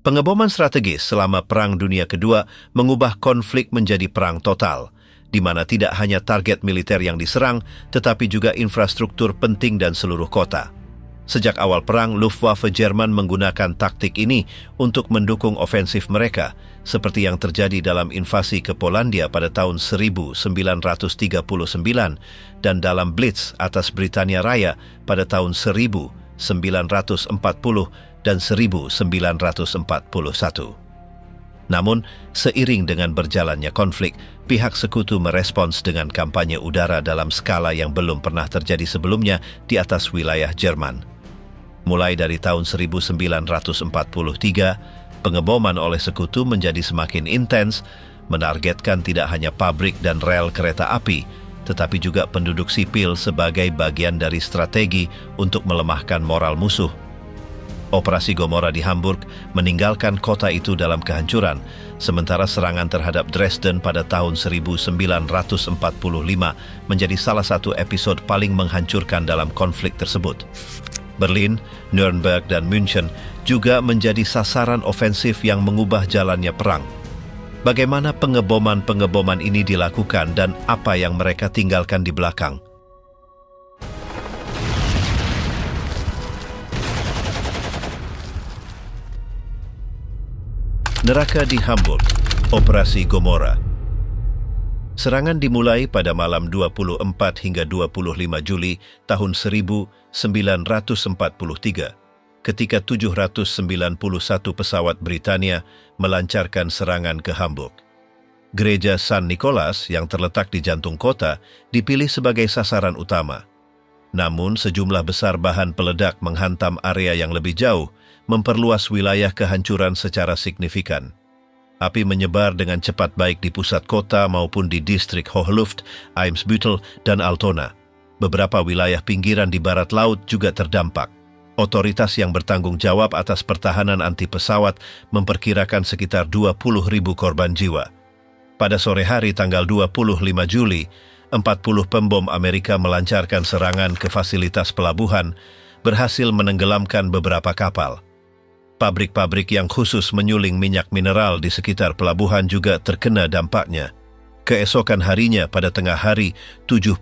Pengeboman strategis selama Perang Dunia Kedua mengubah konflik menjadi perang total, di mana tidak hanya target militer yang diserang, tetapi juga infrastruktur penting dan seluruh kota. Sejak awal perang, Luftwaffe Jerman menggunakan taktik ini untuk mendukung ofensif mereka, seperti yang terjadi dalam invasi ke Polandia pada tahun 1939 dan dalam Blitz atas Britania Raya pada tahun 1940 dan 1941. Namun, seiring dengan berjalannya konflik, pihak sekutu merespons dengan kampanye udara dalam skala yang belum pernah terjadi sebelumnya di atas wilayah Jerman. Mulai dari tahun 1943, pengeboman oleh sekutu menjadi semakin intens, menargetkan tidak hanya pabrik dan rel kereta api, tetapi juga penduduk sipil sebagai bagian dari strategi untuk melemahkan moral musuh. Operasi Gomorrah di Hamburg meninggalkan kota itu dalam kehancuran, sementara serangan terhadap Dresden pada tahun 1945 menjadi salah satu episode paling menghancurkan dalam konflik tersebut. Berlin, Nuremberg, dan München juga menjadi sasaran ofensif yang mengubah jalannya perang. Bagaimana pengeboman-pengeboman ini dilakukan dan apa yang mereka tinggalkan di belakang? Neraka di Hamburg, Operasi Gomorrah. Serangan dimulai pada malam 24 hingga 25 Juli tahun 1943, ketika 791 pesawat Britania melancarkan serangan ke Hamburg. Gereja San Nicholas yang terletak di jantung kota dipilih sebagai sasaran utama. Namun sejumlah besar bahan peledak menghantam area yang lebih jauh, memperluas wilayah kehancuran secara signifikan. Api menyebar dengan cepat baik di pusat kota maupun di distrik Hochluft, Eimsbüttel, dan Altona. Beberapa wilayah pinggiran di barat laut juga terdampak. Otoritas yang bertanggung jawab atas pertahanan anti pesawat memperkirakan sekitar 20.000 korban jiwa. Pada sore hari tanggal 25 Juli, 40 pembom Amerika melancarkan serangan ke fasilitas pelabuhan, berhasil menenggelamkan beberapa kapal. Pabrik-pabrik yang khusus menyuling minyak mineral di sekitar pelabuhan juga terkena dampaknya. Keesokan harinya pada tengah hari, 71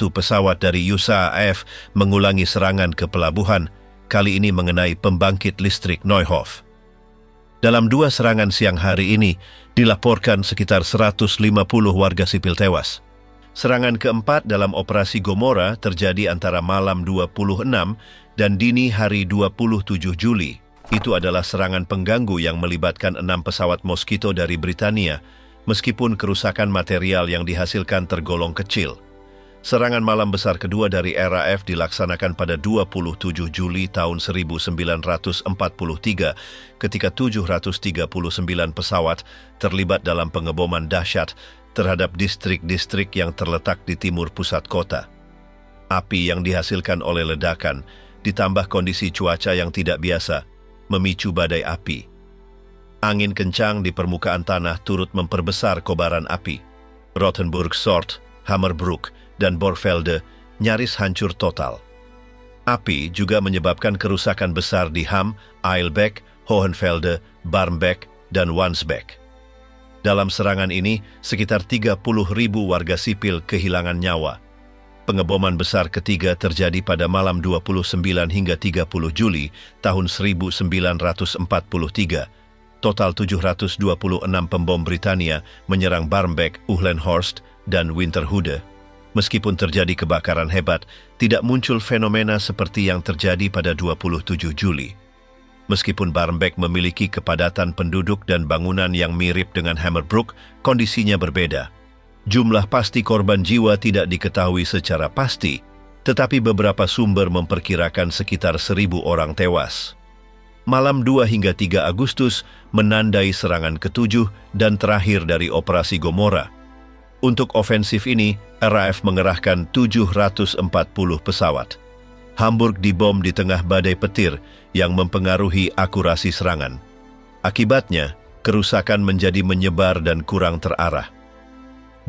pesawat dari USAAF mengulangi serangan ke pelabuhan, kali ini mengenai pembangkit listrik Neuhof. Dalam dua serangan siang hari ini, dilaporkan sekitar 150 warga sipil tewas. Serangan keempat dalam operasi Gomorrah terjadi antara malam 26 dan dini hari 27 Juli. Itu adalah serangan pengganggu yang melibatkan 6 pesawat Mosquito dari Britania, meskipun kerusakan material yang dihasilkan tergolong kecil. Serangan malam besar kedua dari RAF dilaksanakan pada 27 Juli tahun 1943 ketika 739 pesawat terlibat dalam pengeboman dahsyat terhadap distrik-distrik yang terletak di timur pusat kota. Api yang dihasilkan oleh ledakan ditambah kondisi cuaca yang tidak biasa memicu badai api. Angin kencang di permukaan tanah turut memperbesar kobaran api. Rothenburg Sort, Hammerbrook, dan Borgvelde nyaris hancur total. Api juga menyebabkan kerusakan besar di Hamm, Eilbeck, Hohenfelde, Barmbek, dan Wandsbek. Dalam serangan ini, sekitar 30.000 warga sipil kehilangan nyawa. Pengeboman besar ketiga terjadi pada malam 29 hingga 30 Juli tahun 1943. Total 726 pembom Britania menyerang Barmbek, Uhlenhorst, dan Winterhude. Meskipun terjadi kebakaran hebat, tidak muncul fenomena seperti yang terjadi pada 27 Juli. Meskipun Barmbek memiliki kepadatan penduduk dan bangunan yang mirip dengan Hammerbrook, kondisinya berbeda. Jumlah pasti korban jiwa tidak diketahui secara pasti, tetapi beberapa sumber memperkirakan sekitar 1.000 orang tewas. Malam 2 hingga 3 Agustus menandai serangan ke-7 dan terakhir dari Operasi Gomorrah. Untuk ofensif ini, RAF mengerahkan 740 pesawat. Hamburg dibom di tengah badai petir yang mempengaruhi akurasi serangan. Akibatnya, kerusakan menjadi menyebar dan kurang terarah.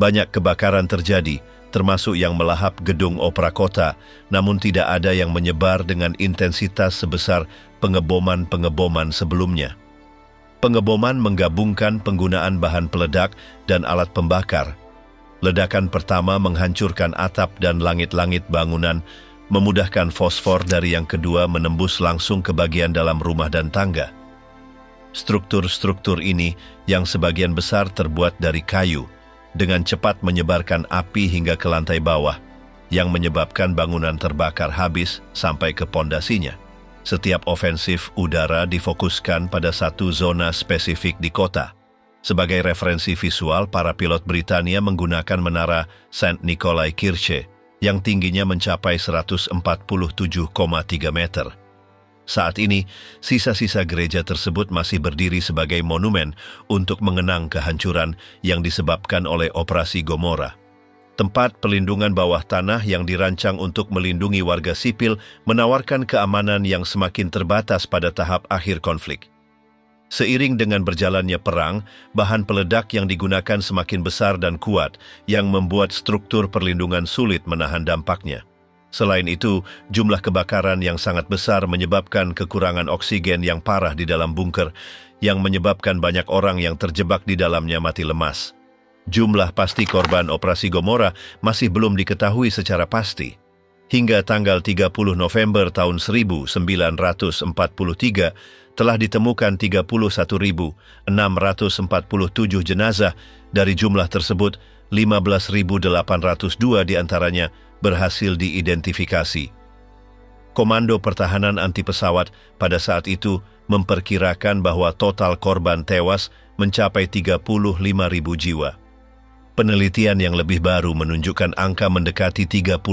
Banyak kebakaran terjadi, termasuk yang melahap gedung opera kota, namun tidak ada yang menyebar dengan intensitas sebesar pengeboman-pengeboman sebelumnya. Pengeboman menggabungkan penggunaan bahan peledak dan alat pembakar. Ledakan pertama menghancurkan atap dan langit-langit bangunan, memudahkan fosfor dari yang kedua menembus langsung ke bagian dalam rumah dan tangga. Struktur-struktur ini yang sebagian besar terbuat dari kayu, dengan cepat menyebarkan api hingga ke lantai bawah, yang menyebabkan bangunan terbakar habis sampai ke pondasinya. Setiap ofensif udara difokuskan pada satu zona spesifik di kota. Sebagai referensi visual, para pilot Britania menggunakan menara St. Nikolai Kirche yang tingginya mencapai 147,3 meter. Saat ini, sisa-sisa gereja tersebut masih berdiri sebagai monumen untuk mengenang kehancuran yang disebabkan oleh Operasi Gomorrah. Tempat pelindungan bawah tanah yang dirancang untuk melindungi warga sipil menawarkan keamanan yang semakin terbatas pada tahap akhir konflik. Seiring dengan berjalannya perang, bahan peledak yang digunakan semakin besar dan kuat, yang membuat struktur perlindungan sulit menahan dampaknya. Selain itu, jumlah kebakaran yang sangat besar menyebabkan kekurangan oksigen yang parah di dalam bunker, yang menyebabkan banyak orang yang terjebak di dalamnya mati lemas. Jumlah pasti korban Operasi Gomorrah masih belum diketahui secara pasti. Hingga tanggal 30 November tahun 1943, telah ditemukan 31.647 jenazah. Dari jumlah tersebut, 15.802 diantaranya berhasil diidentifikasi. Komando Pertahanan Anti Pesawat pada saat itu memperkirakan bahwa total korban tewas mencapai 35.000 jiwa. Penelitian yang lebih baru menunjukkan angka mendekati 34.000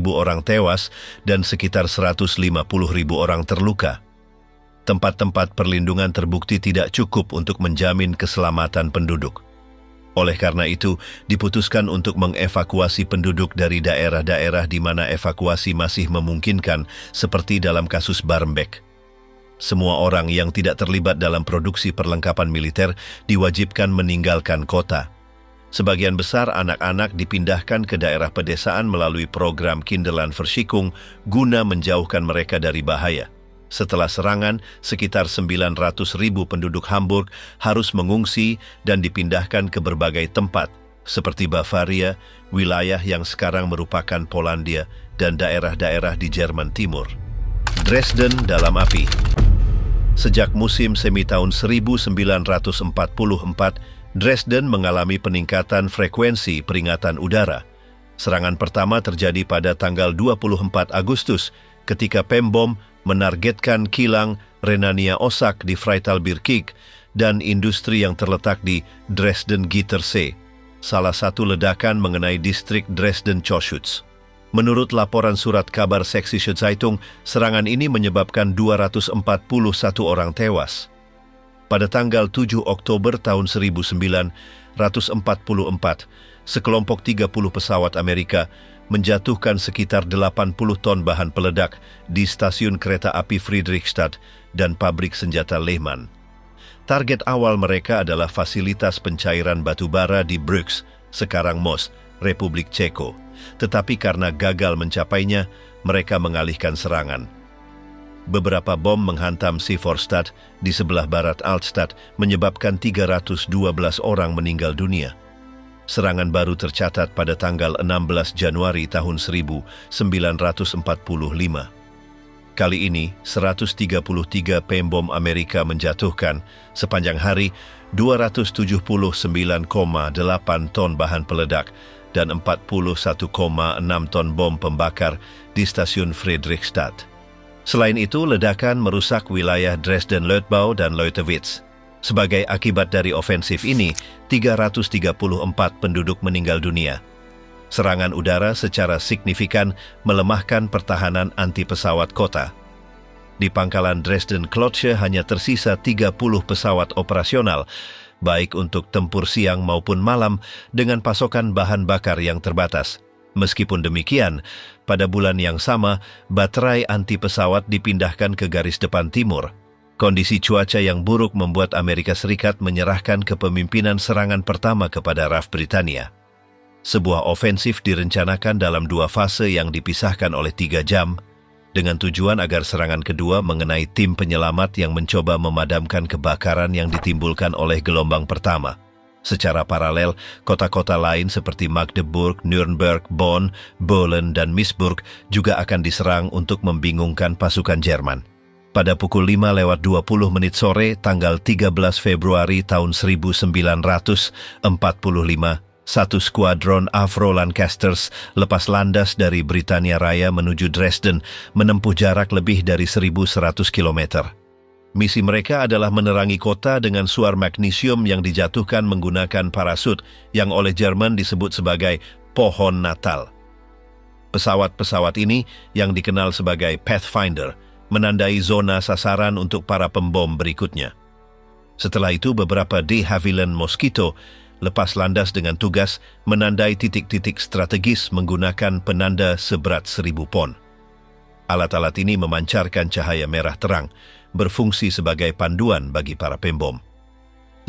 orang tewas dan sekitar 150.000 orang terluka. Tempat-tempat perlindungan terbukti tidak cukup untuk menjamin keselamatan penduduk. Oleh karena itu, diputuskan untuk mengevakuasi penduduk dari daerah-daerah di mana evakuasi masih memungkinkan, seperti dalam kasus Barmbek. Semua orang yang tidak terlibat dalam produksi perlengkapan militer diwajibkan meninggalkan kota. Sebagian besar anak-anak dipindahkan ke daerah pedesaan melalui program Kinderlandversichung guna menjauhkan mereka dari bahaya. Setelah serangan, sekitar 900.000 penduduk Hamburg harus mengungsi dan dipindahkan ke berbagai tempat, seperti Bavaria, wilayah yang sekarang merupakan Polandia, dan daerah-daerah di Jerman Timur. Dresden dalam api. Sejak musim semi tahun 1944, Dresden mengalami peningkatan frekuensi peringatan udara. Serangan pertama terjadi pada tanggal 24 Agustus ketika Pembom menargetkan kilang Renania-Osak di Freitalbirkik dan industri yang terletak di Dresden-Gittersee, salah satu ledakan mengenai distrik Dresden-Choschutz. Menurut laporan surat kabar Sächsische Zeitung, serangan ini menyebabkan 241 orang tewas. Pada tanggal 7 Oktober tahun 1944, sekelompok 30 pesawat Amerika menjatuhkan sekitar 80 ton bahan peledak di stasiun kereta api Friedrichstadt dan pabrik senjata Lehmann. Target awal mereka adalah fasilitas pencairan batu bara di Brugg, sekarang Most, Republik Ceko. Tetapi karena gagal mencapainya, mereka mengalihkan serangan. Beberapa bom menghantam Siforstad di sebelah barat Altstadt, menyebabkan 312 orang meninggal dunia. Serangan baru tercatat pada tanggal 16 Januari tahun 1945. Kali ini, 133 pembom Amerika menjatuhkan sepanjang hari 279,8 ton bahan peledak dan 41,6 ton bom pembakar di stasiun Friedrichstadt. Selain itu, ledakan merusak wilayah Dresden-Leutbau dan Leutewitz. Sebagai akibat dari ofensif ini, 334 penduduk meninggal dunia. Serangan udara secara signifikan melemahkan pertahanan anti-pesawat kota. Di pangkalan Dresden-Klotzsche hanya tersisa 30 pesawat operasional, baik untuk tempur siang maupun malam dengan pasokan bahan bakar yang terbatas. Meskipun demikian, pada bulan yang sama, baterai anti-pesawat dipindahkan ke garis depan timur. Kondisi cuaca yang buruk membuat Amerika Serikat menyerahkan kepemimpinan serangan pertama kepada RAF Britania. Sebuah ofensif direncanakan dalam 2 fase yang dipisahkan oleh 3 jam. dengan tujuan agar serangan kedua mengenai tim penyelamat yang mencoba memadamkan kebakaran yang ditimbulkan oleh gelombang pertama. Secara paralel, kota-kota lain seperti Magdeburg, Nuremberg, Bonn, Berlin, dan Misburg juga akan diserang untuk membingungkan pasukan Jerman. Pada pukul 5:20 sore, tanggal 13 Februari tahun 1945, satu skuadron Avro Lancasters lepas landas dari Britania Raya menuju Dresden, menempuh jarak lebih dari 1.100 km. Misi mereka adalah menerangi kota dengan suar magnesium yang dijatuhkan menggunakan parasut yang oleh Jerman disebut sebagai pohon Natal. Pesawat-pesawat ini, yang dikenal sebagai Pathfinder, menandai zona sasaran untuk para pembom berikutnya. Setelah itu, beberapa de Havilland Mosquito lepas landas dengan tugas menandai titik-titik strategis menggunakan penanda seberat 1.000 pon. Alat-alat ini memancarkan cahaya merah terang, berfungsi sebagai panduan bagi para pembom.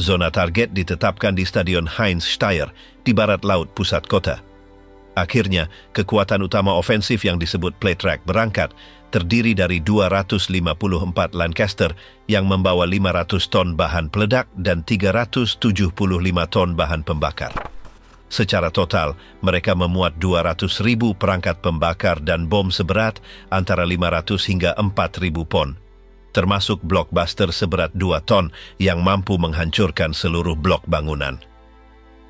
Zona target ditetapkan di Stadion Heinz Steyr di barat laut pusat kota. Akhirnya, kekuatan utama ofensif yang disebut Playtrack berangkat, terdiri dari 254 Lancaster yang membawa 500 ton bahan peledak dan 375 ton bahan pembakar. Secara total, mereka memuat 200.000 perangkat pembakar dan bom seberat antara 500 hingga 4.000 pon, termasuk blockbuster seberat 2 ton yang mampu menghancurkan seluruh blok bangunan.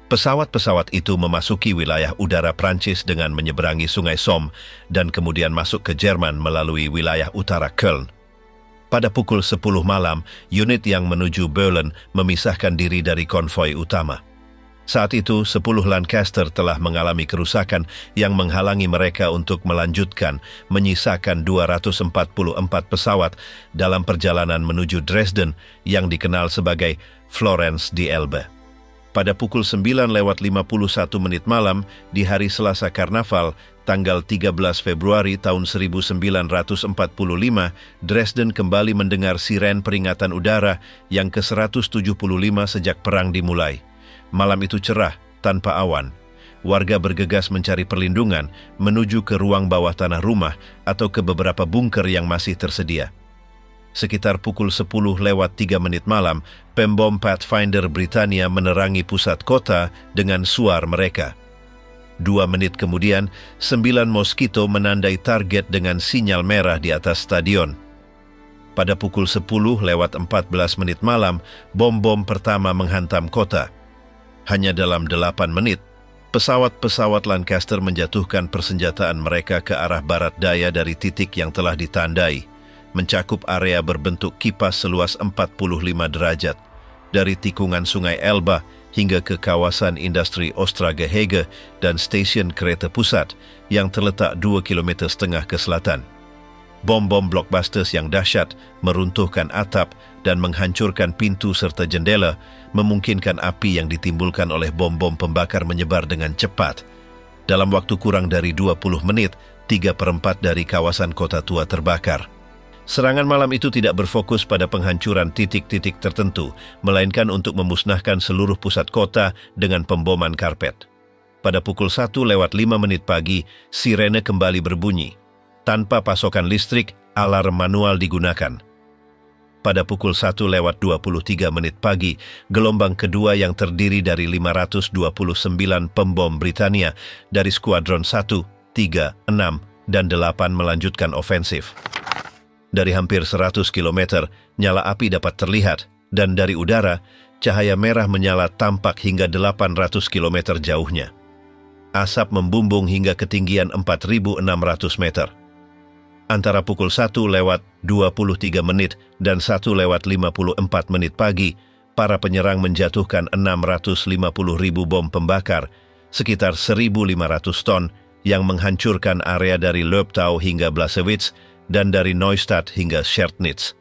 Pesawat-pesawat itu memasuki wilayah udara Prancis dengan menyeberangi Sungai Somme dan kemudian masuk ke Jerman melalui wilayah utara Köln. Pada pukul 10 malam, unit yang menuju Berlin memisahkan diri dari konvoi utama. Saat itu, 10 Lancaster telah mengalami kerusakan yang menghalangi mereka untuk melanjutkan, menyisakan 244 pesawat dalam perjalanan menuju Dresden yang dikenal sebagai Florence die Elbe. Pada pukul 9:51 malam di hari Selasa Karnaval, tanggal 13 Februari tahun 1945, Dresden kembali mendengar siren peringatan udara yang ke-175 sejak perang dimulai. Malam itu cerah, tanpa awan. Warga bergegas mencari perlindungan menuju ke ruang bawah tanah rumah atau ke beberapa bunker yang masih tersedia. Sekitar pukul 10:03 malam, pembom Pathfinder Britania menerangi pusat kota dengan suar mereka. 2 menit kemudian, 9 Mosquito menandai target dengan sinyal merah di atas stadion. Pada pukul 10:14 malam, bom-bom pertama menghantam kota. Hanya dalam 8 menit, pesawat-pesawat Lancaster menjatuhkan persenjataan mereka ke arah barat daya dari titik yang telah ditandai, mencakup area berbentuk kipas seluas 45 derajat, dari tikungan Sungai Elba hingga ke kawasan industri Ostragehege dan stasiun kereta pusat yang terletak 2,5 km ke selatan. Bom-bom blockbusters yang dahsyat meruntuhkan atap dan menghancurkan pintu serta jendela, memungkinkan api yang ditimbulkan oleh bom-bom pembakar menyebar dengan cepat. Dalam waktu kurang dari 20 menit, 3/4 dari kawasan kota tua terbakar. Serangan malam itu tidak berfokus pada penghancuran titik-titik tertentu, melainkan untuk memusnahkan seluruh pusat kota dengan pemboman karpet. Pada pukul 1:05 pagi, sirene kembali berbunyi. Tanpa pasokan listrik, alarm manual digunakan. Pada pukul 1:23 pagi, gelombang kedua yang terdiri dari 529 pembom Britania dari skuadron 1, 3, 6, dan 8 melanjutkan ofensif. Dari hampir 100 km, nyala api dapat terlihat, dan dari udara, cahaya merah menyala tampak hingga 800 km jauhnya. Asap membumbung hingga ketinggian 4.600 meter. Antara pukul 1:23 dan 1:54 pagi, para penyerang menjatuhkan 650.000 bom pembakar, sekitar 1.500 ton, yang menghancurkan area dari Lobtau hingga Blasewitz, dan dari Neustadt hingga Scherdnitz.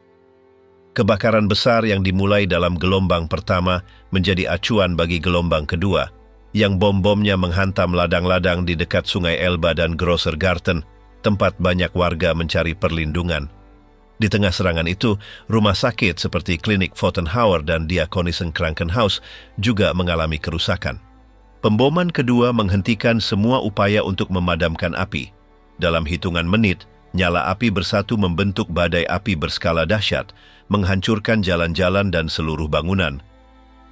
Kebakaran besar yang dimulai dalam gelombang pertama menjadi acuan bagi gelombang kedua, yang bom-bomnya menghantam ladang-ladang di dekat Sungai Elba dan Grosser Garten, tempat banyak warga mencari perlindungan. Di tengah serangan itu, rumah sakit seperti Klinik Fotenhauer dan Diakonischen Krankenhaus juga mengalami kerusakan. Pemboman kedua menghentikan semua upaya untuk memadamkan api. Dalam hitungan menit, Nyala api bersatu membentuk badai api berskala dahsyat, menghancurkan jalan-jalan dan seluruh bangunan.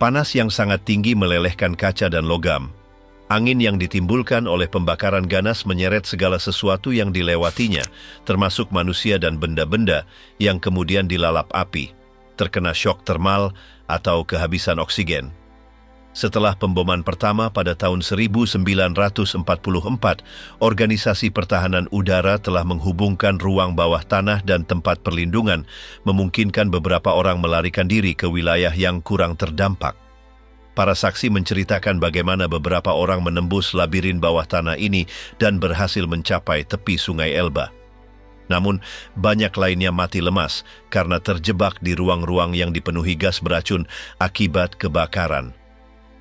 Panas yang sangat tinggi melelehkan kaca dan logam. Angin yang ditimbulkan oleh pembakaran ganas menyeret segala sesuatu yang dilewatinya, termasuk manusia dan benda-benda yang kemudian dilalap api, terkena syok termal atau kehabisan oksigen. Setelah pemboman pertama pada tahun 1944, Organisasi Pertahanan Udara telah menghubungkan ruang bawah tanah dan tempat perlindungan, memungkinkan beberapa orang melarikan diri ke wilayah yang kurang terdampak. Para saksi menceritakan bagaimana beberapa orang menembus labirin bawah tanah ini dan berhasil mencapai tepi Sungai Elba. Namun, banyak lainnya mati lemas karena terjebak di ruang-ruang yang dipenuhi gas beracun akibat kebakaran.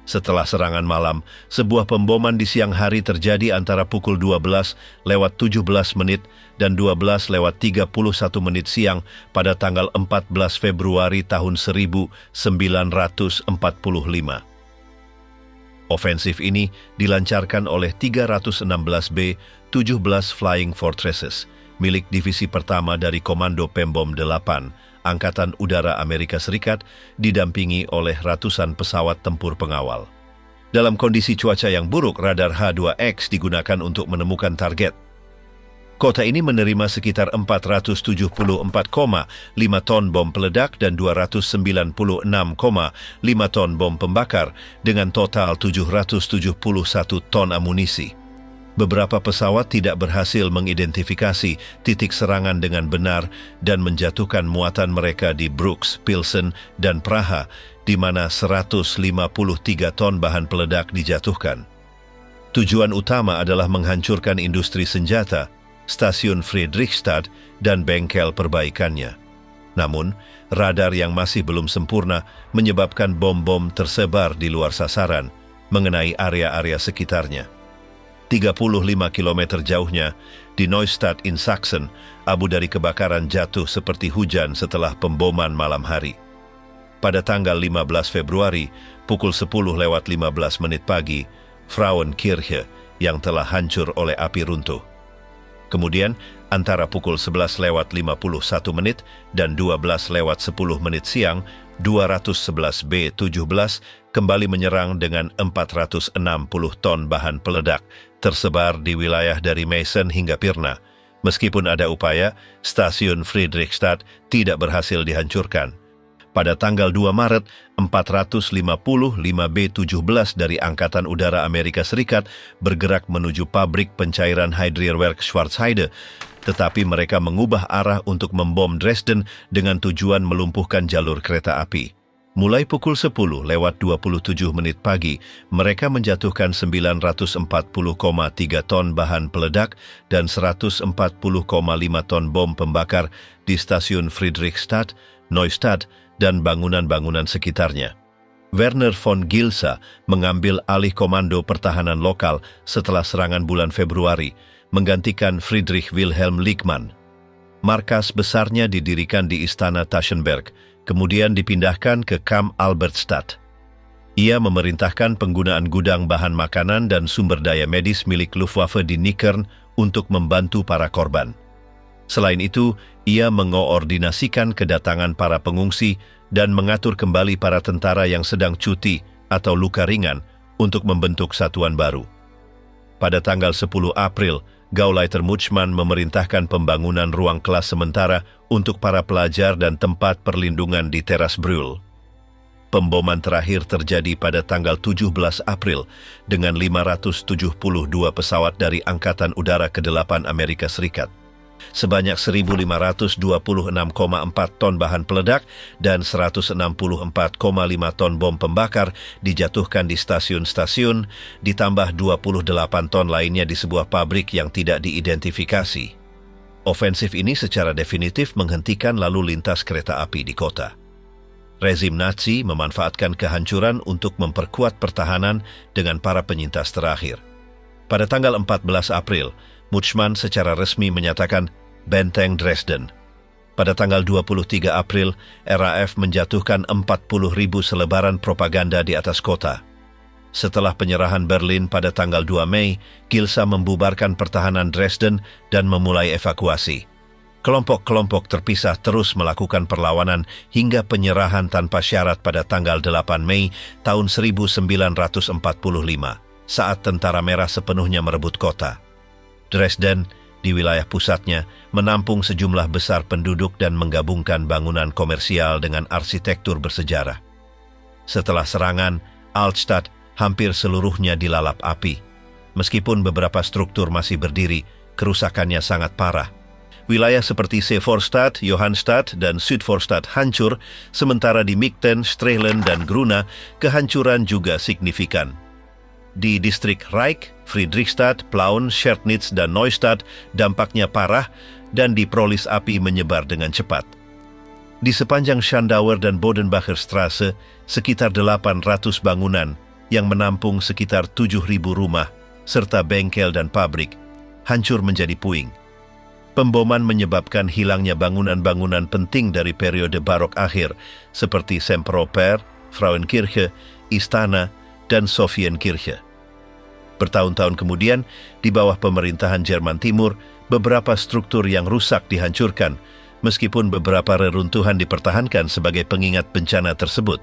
Setelah serangan malam, sebuah pemboman di siang hari terjadi antara pukul 12:17 dan 12:31 siang pada tanggal 14 Februari tahun 1945. Ofensif ini dilancarkan oleh 316B 17 Flying Fortresses, milik Divisi Pertama dari Komando Pembom 8, Angkatan Udara Amerika Serikat, didampingi oleh ratusan pesawat tempur pengawal. Dalam kondisi cuaca yang buruk, radar H-2X digunakan untuk menemukan target. Kota ini menerima sekitar 474,5 ton bom peledak dan 296,5 ton bom pembakar dengan total 771 ton amunisi. Beberapa pesawat tidak berhasil mengidentifikasi titik serangan dengan benar dan menjatuhkan muatan mereka di Brooks, Pilsen, dan Praha, di mana 153 ton bahan peledak dijatuhkan. Tujuan utama adalah menghancurkan industri senjata, stasiun Friedrichstadt, dan bengkel perbaikannya. Namun, radar yang masih belum sempurna menyebabkan bom-bom tersebar di luar sasaran, mengenai area-area sekitarnya. 35 km jauhnya, di Neustadt in Sachsen, abu dari kebakaran jatuh seperti hujan setelah pemboman malam hari. Pada tanggal 15 Februari, pukul 10:15 pagi, Frauenkirche yang telah hancur oleh api runtuh. Kemudian, antara pukul 11:51 dan 12:10 siang, 211B-17 kembali menyerang dengan 460 ton bahan peledak, tersebar di wilayah dari Meissen hingga Pirna. Meskipun ada upaya, stasiun Friedrichstadt tidak berhasil dihancurkan. Pada tanggal 2 Maret, 455B-17 dari Angkatan Udara Amerika Serikat bergerak menuju pabrik pencairan Heidrierwerk Schwarzheide, tetapi mereka mengubah arah untuk membom Dresden dengan tujuan melumpuhkan jalur kereta api. Mulai pukul 10:27 pagi, mereka menjatuhkan 940,3 ton bahan peledak dan 140,5 ton bom pembakar di stasiun Friedrichstadt, Neustadt, dan bangunan-bangunan sekitarnya. Werner von Gilsa mengambil alih komando pertahanan lokal setelah serangan bulan Februari, menggantikan Friedrich Wilhelm Lickmann. Markas besarnya didirikan di Istana Taschenberg, kemudian dipindahkan ke Kamp Albertstadt. Ia memerintahkan penggunaan gudang bahan makanan dan sumber daya medis milik Luftwaffe di Nikern untuk membantu para korban. Selain itu, ia mengoordinasikan kedatangan para pengungsi dan mengatur kembali para tentara yang sedang cuti atau luka ringan untuk membentuk satuan baru. Pada tanggal 10 April, Gauleiter Mutschmann memerintahkan pembangunan ruang kelas sementara untuk para pelajar dan tempat perlindungan di teras Brühl. Pemboman terakhir terjadi pada tanggal 17 April dengan 572 pesawat dari Angkatan Udara ke-8 Amerika Serikat. Sebanyak 1.526,4 ton bahan peledak dan 164,5 ton bom pembakar dijatuhkan di stasiun-stasiun, ditambah 28 ton lainnya di sebuah pabrik yang tidak diidentifikasi. Ofensif ini secara definitif menghentikan lalu lintas kereta api di kota. Rezim Nazi memanfaatkan kehancuran untuk memperkuat pertahanan dengan para penyintas terakhir. Pada tanggal 14 April, Mutschmann secara resmi menyatakan Benteng Dresden. Pada tanggal 23 April, RAF menjatuhkan 40.000 selebaran propaganda di atas kota. Setelah penyerahan Berlin pada tanggal 2 Mei, Gilsa membubarkan pertahanan Dresden dan memulai evakuasi. Kelompok-kelompok terpisah terus melakukan perlawanan hingga penyerahan tanpa syarat pada tanggal 8 Mei tahun 1945, saat Tentara Merah sepenuhnya merebut kota. Dresden, di wilayah pusatnya, menampung sejumlah besar penduduk dan menggabungkan bangunan komersial dengan arsitektur bersejarah. Setelah serangan, Altstadt hampir seluruhnya dilalap api. Meskipun beberapa struktur masih berdiri, kerusakannya sangat parah. Wilayah seperti Seevorstadt, Johannstadt, dan Südvorstadt hancur, sementara di Migten, Strehlen, dan Gruna, kehancuran juga signifikan. Di distrik Reich, Friedrichstadt, Plauen, Schernitz, dan Neustadt dampaknya parah, dan di Prolis api menyebar dengan cepat. Di sepanjang Schandauer dan Bodenbacher Straße, sekitar 800 bangunan yang menampung sekitar 7.000 rumah, serta bengkel dan pabrik, hancur menjadi puing. Pemboman menyebabkan hilangnya bangunan-bangunan penting dari periode barok akhir, seperti Semperoper, Frauenkirche, Istana, dan Sophiekirche. Bertahun-tahun kemudian, di bawah pemerintahan Jerman Timur, beberapa struktur yang rusak dihancurkan, meskipun beberapa reruntuhan dipertahankan sebagai pengingat bencana tersebut.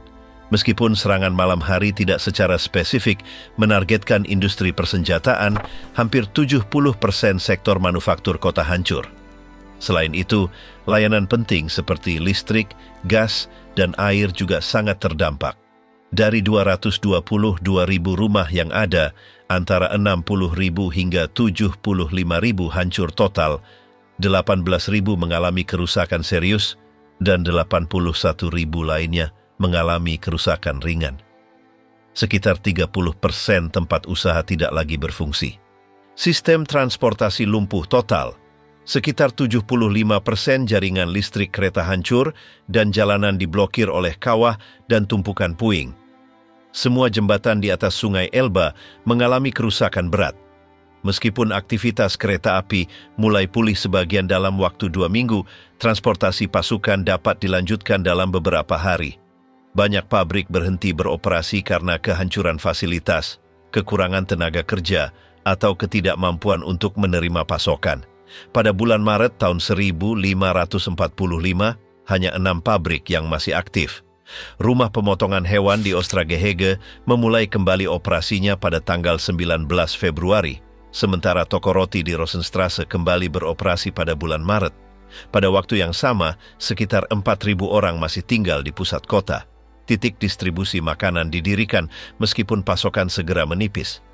Meskipun serangan malam hari tidak secara spesifik menargetkan industri persenjataan, hampir 70% sektor manufaktur kota hancur. Selain itu, layanan penting seperti listrik, gas, dan air juga sangat terdampak. Dari 222.000 rumah yang ada, antara 60.000 hingga 75.000 hancur total, 18.000 mengalami kerusakan serius, dan 81.000 lainnya mengalami kerusakan ringan. Sekitar 30% tempat usaha tidak lagi berfungsi. Sistem transportasi lumpuh total. Sekitar 75% jaringan listrik kereta hancur dan jalanan diblokir oleh kawah dan tumpukan puing. Semua jembatan di atas sungai Elba mengalami kerusakan berat. Meskipun aktivitas kereta api mulai pulih sebagian dalam waktu 2 minggu, transportasi pasukan dapat dilanjutkan dalam beberapa hari. Banyak pabrik berhenti beroperasi karena kehancuran fasilitas, kekurangan tenaga kerja, atau ketidakmampuan untuk menerima pasokan. Pada bulan Maret tahun 1545, hanya 6 pabrik yang masih aktif. Rumah pemotongan hewan di Ostragehege memulai kembali operasinya pada tanggal 19 Februari, sementara toko roti di Rosenstrasse kembali beroperasi pada bulan Maret. Pada waktu yang sama, sekitar 4.000 orang masih tinggal di pusat kota. Titik distribusi makanan didirikan meskipun pasokan segera menipis.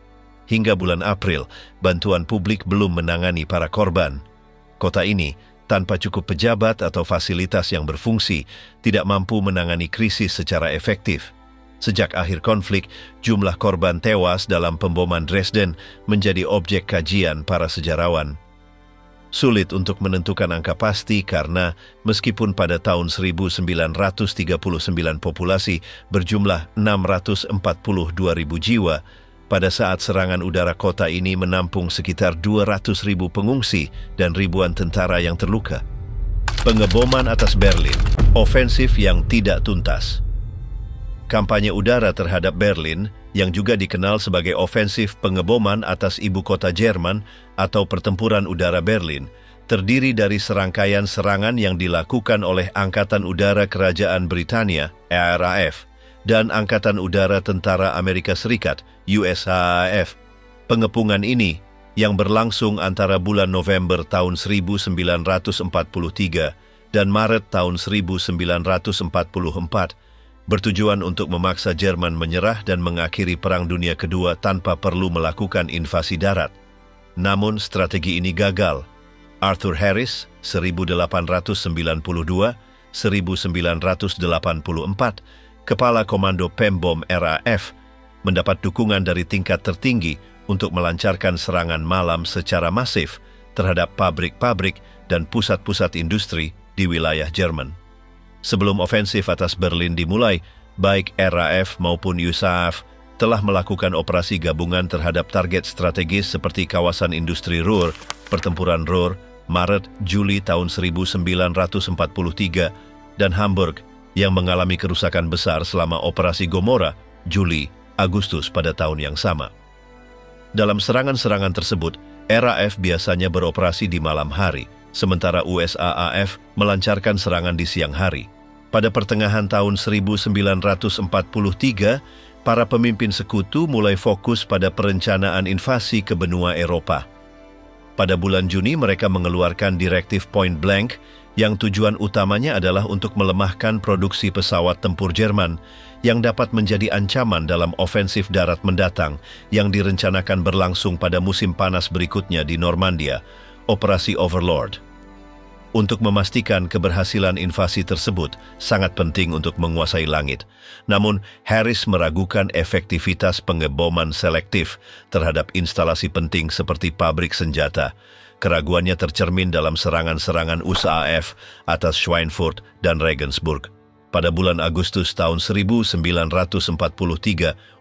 Hingga bulan April, bantuan publik belum menangani para korban. Kota ini, tanpa cukup pejabat atau fasilitas yang berfungsi, tidak mampu menangani krisis secara efektif. Sejak akhir konflik, jumlah korban tewas dalam pemboman Dresden menjadi objek kajian para sejarawan. Sulit untuk menentukan angka pasti karena meskipun pada tahun 1939 populasi berjumlah 642.000 jiwa, pada saat serangan udara kota ini menampung sekitar 200.000 pengungsi dan ribuan tentara yang terluka. Pengeboman atas Berlin, ofensif yang tidak tuntas. Kampanye udara terhadap Berlin, yang juga dikenal sebagai ofensif pengeboman atas ibu kota Jerman atau pertempuran udara Berlin, terdiri dari serangkaian serangan yang dilakukan oleh Angkatan Udara Kerajaan Britania, RAF, dan Angkatan Udara Tentara Amerika Serikat, USAAF. Pengepungan ini, yang berlangsung antara bulan November tahun 1943 dan Maret tahun 1944, bertujuan untuk memaksa Jerman menyerah dan mengakhiri Perang Dunia Kedua tanpa perlu melakukan invasi darat. Namun strategi ini gagal. Arthur Harris, 1882-1984, Kepala Komando Pembom RAF, mendapat dukungan dari tingkat tertinggi untuk melancarkan serangan malam secara masif terhadap pabrik-pabrik dan pusat-pusat industri di wilayah Jerman. Sebelum ofensif atas Berlin dimulai, baik RAF maupun USAAF telah melakukan operasi gabungan terhadap target strategis seperti kawasan industri Ruhr, pertempuran Ruhr, Maret-Juli tahun 1943, dan Hamburg yang mengalami kerusakan besar selama operasi Gomorrah, Juli-Agustus pada tahun yang sama. Dalam serangan-serangan tersebut, RAF biasanya beroperasi di malam hari, sementara USAAF melancarkan serangan di siang hari. Pada pertengahan tahun 1943, para pemimpin sekutu mulai fokus pada perencanaan invasi ke benua Eropa. Pada bulan Juni mereka mengeluarkan Direktif Point Blank yang tujuan utamanya adalah untuk melemahkan produksi pesawat tempur Jerman yang dapat menjadi ancaman dalam ofensif darat mendatang yang direncanakan berlangsung pada musim panas berikutnya di Normandia, Operasi Overlord. Untuk memastikan keberhasilan invasi tersebut sangat penting untuk menguasai langit. Namun, Harris meragukan efektivitas pengeboman selektif terhadap instalasi penting seperti pabrik senjata. Keraguannya tercermin dalam serangan-serangan USAAF atas Schweinfurt dan Regensburg. Pada bulan Agustus tahun 1943,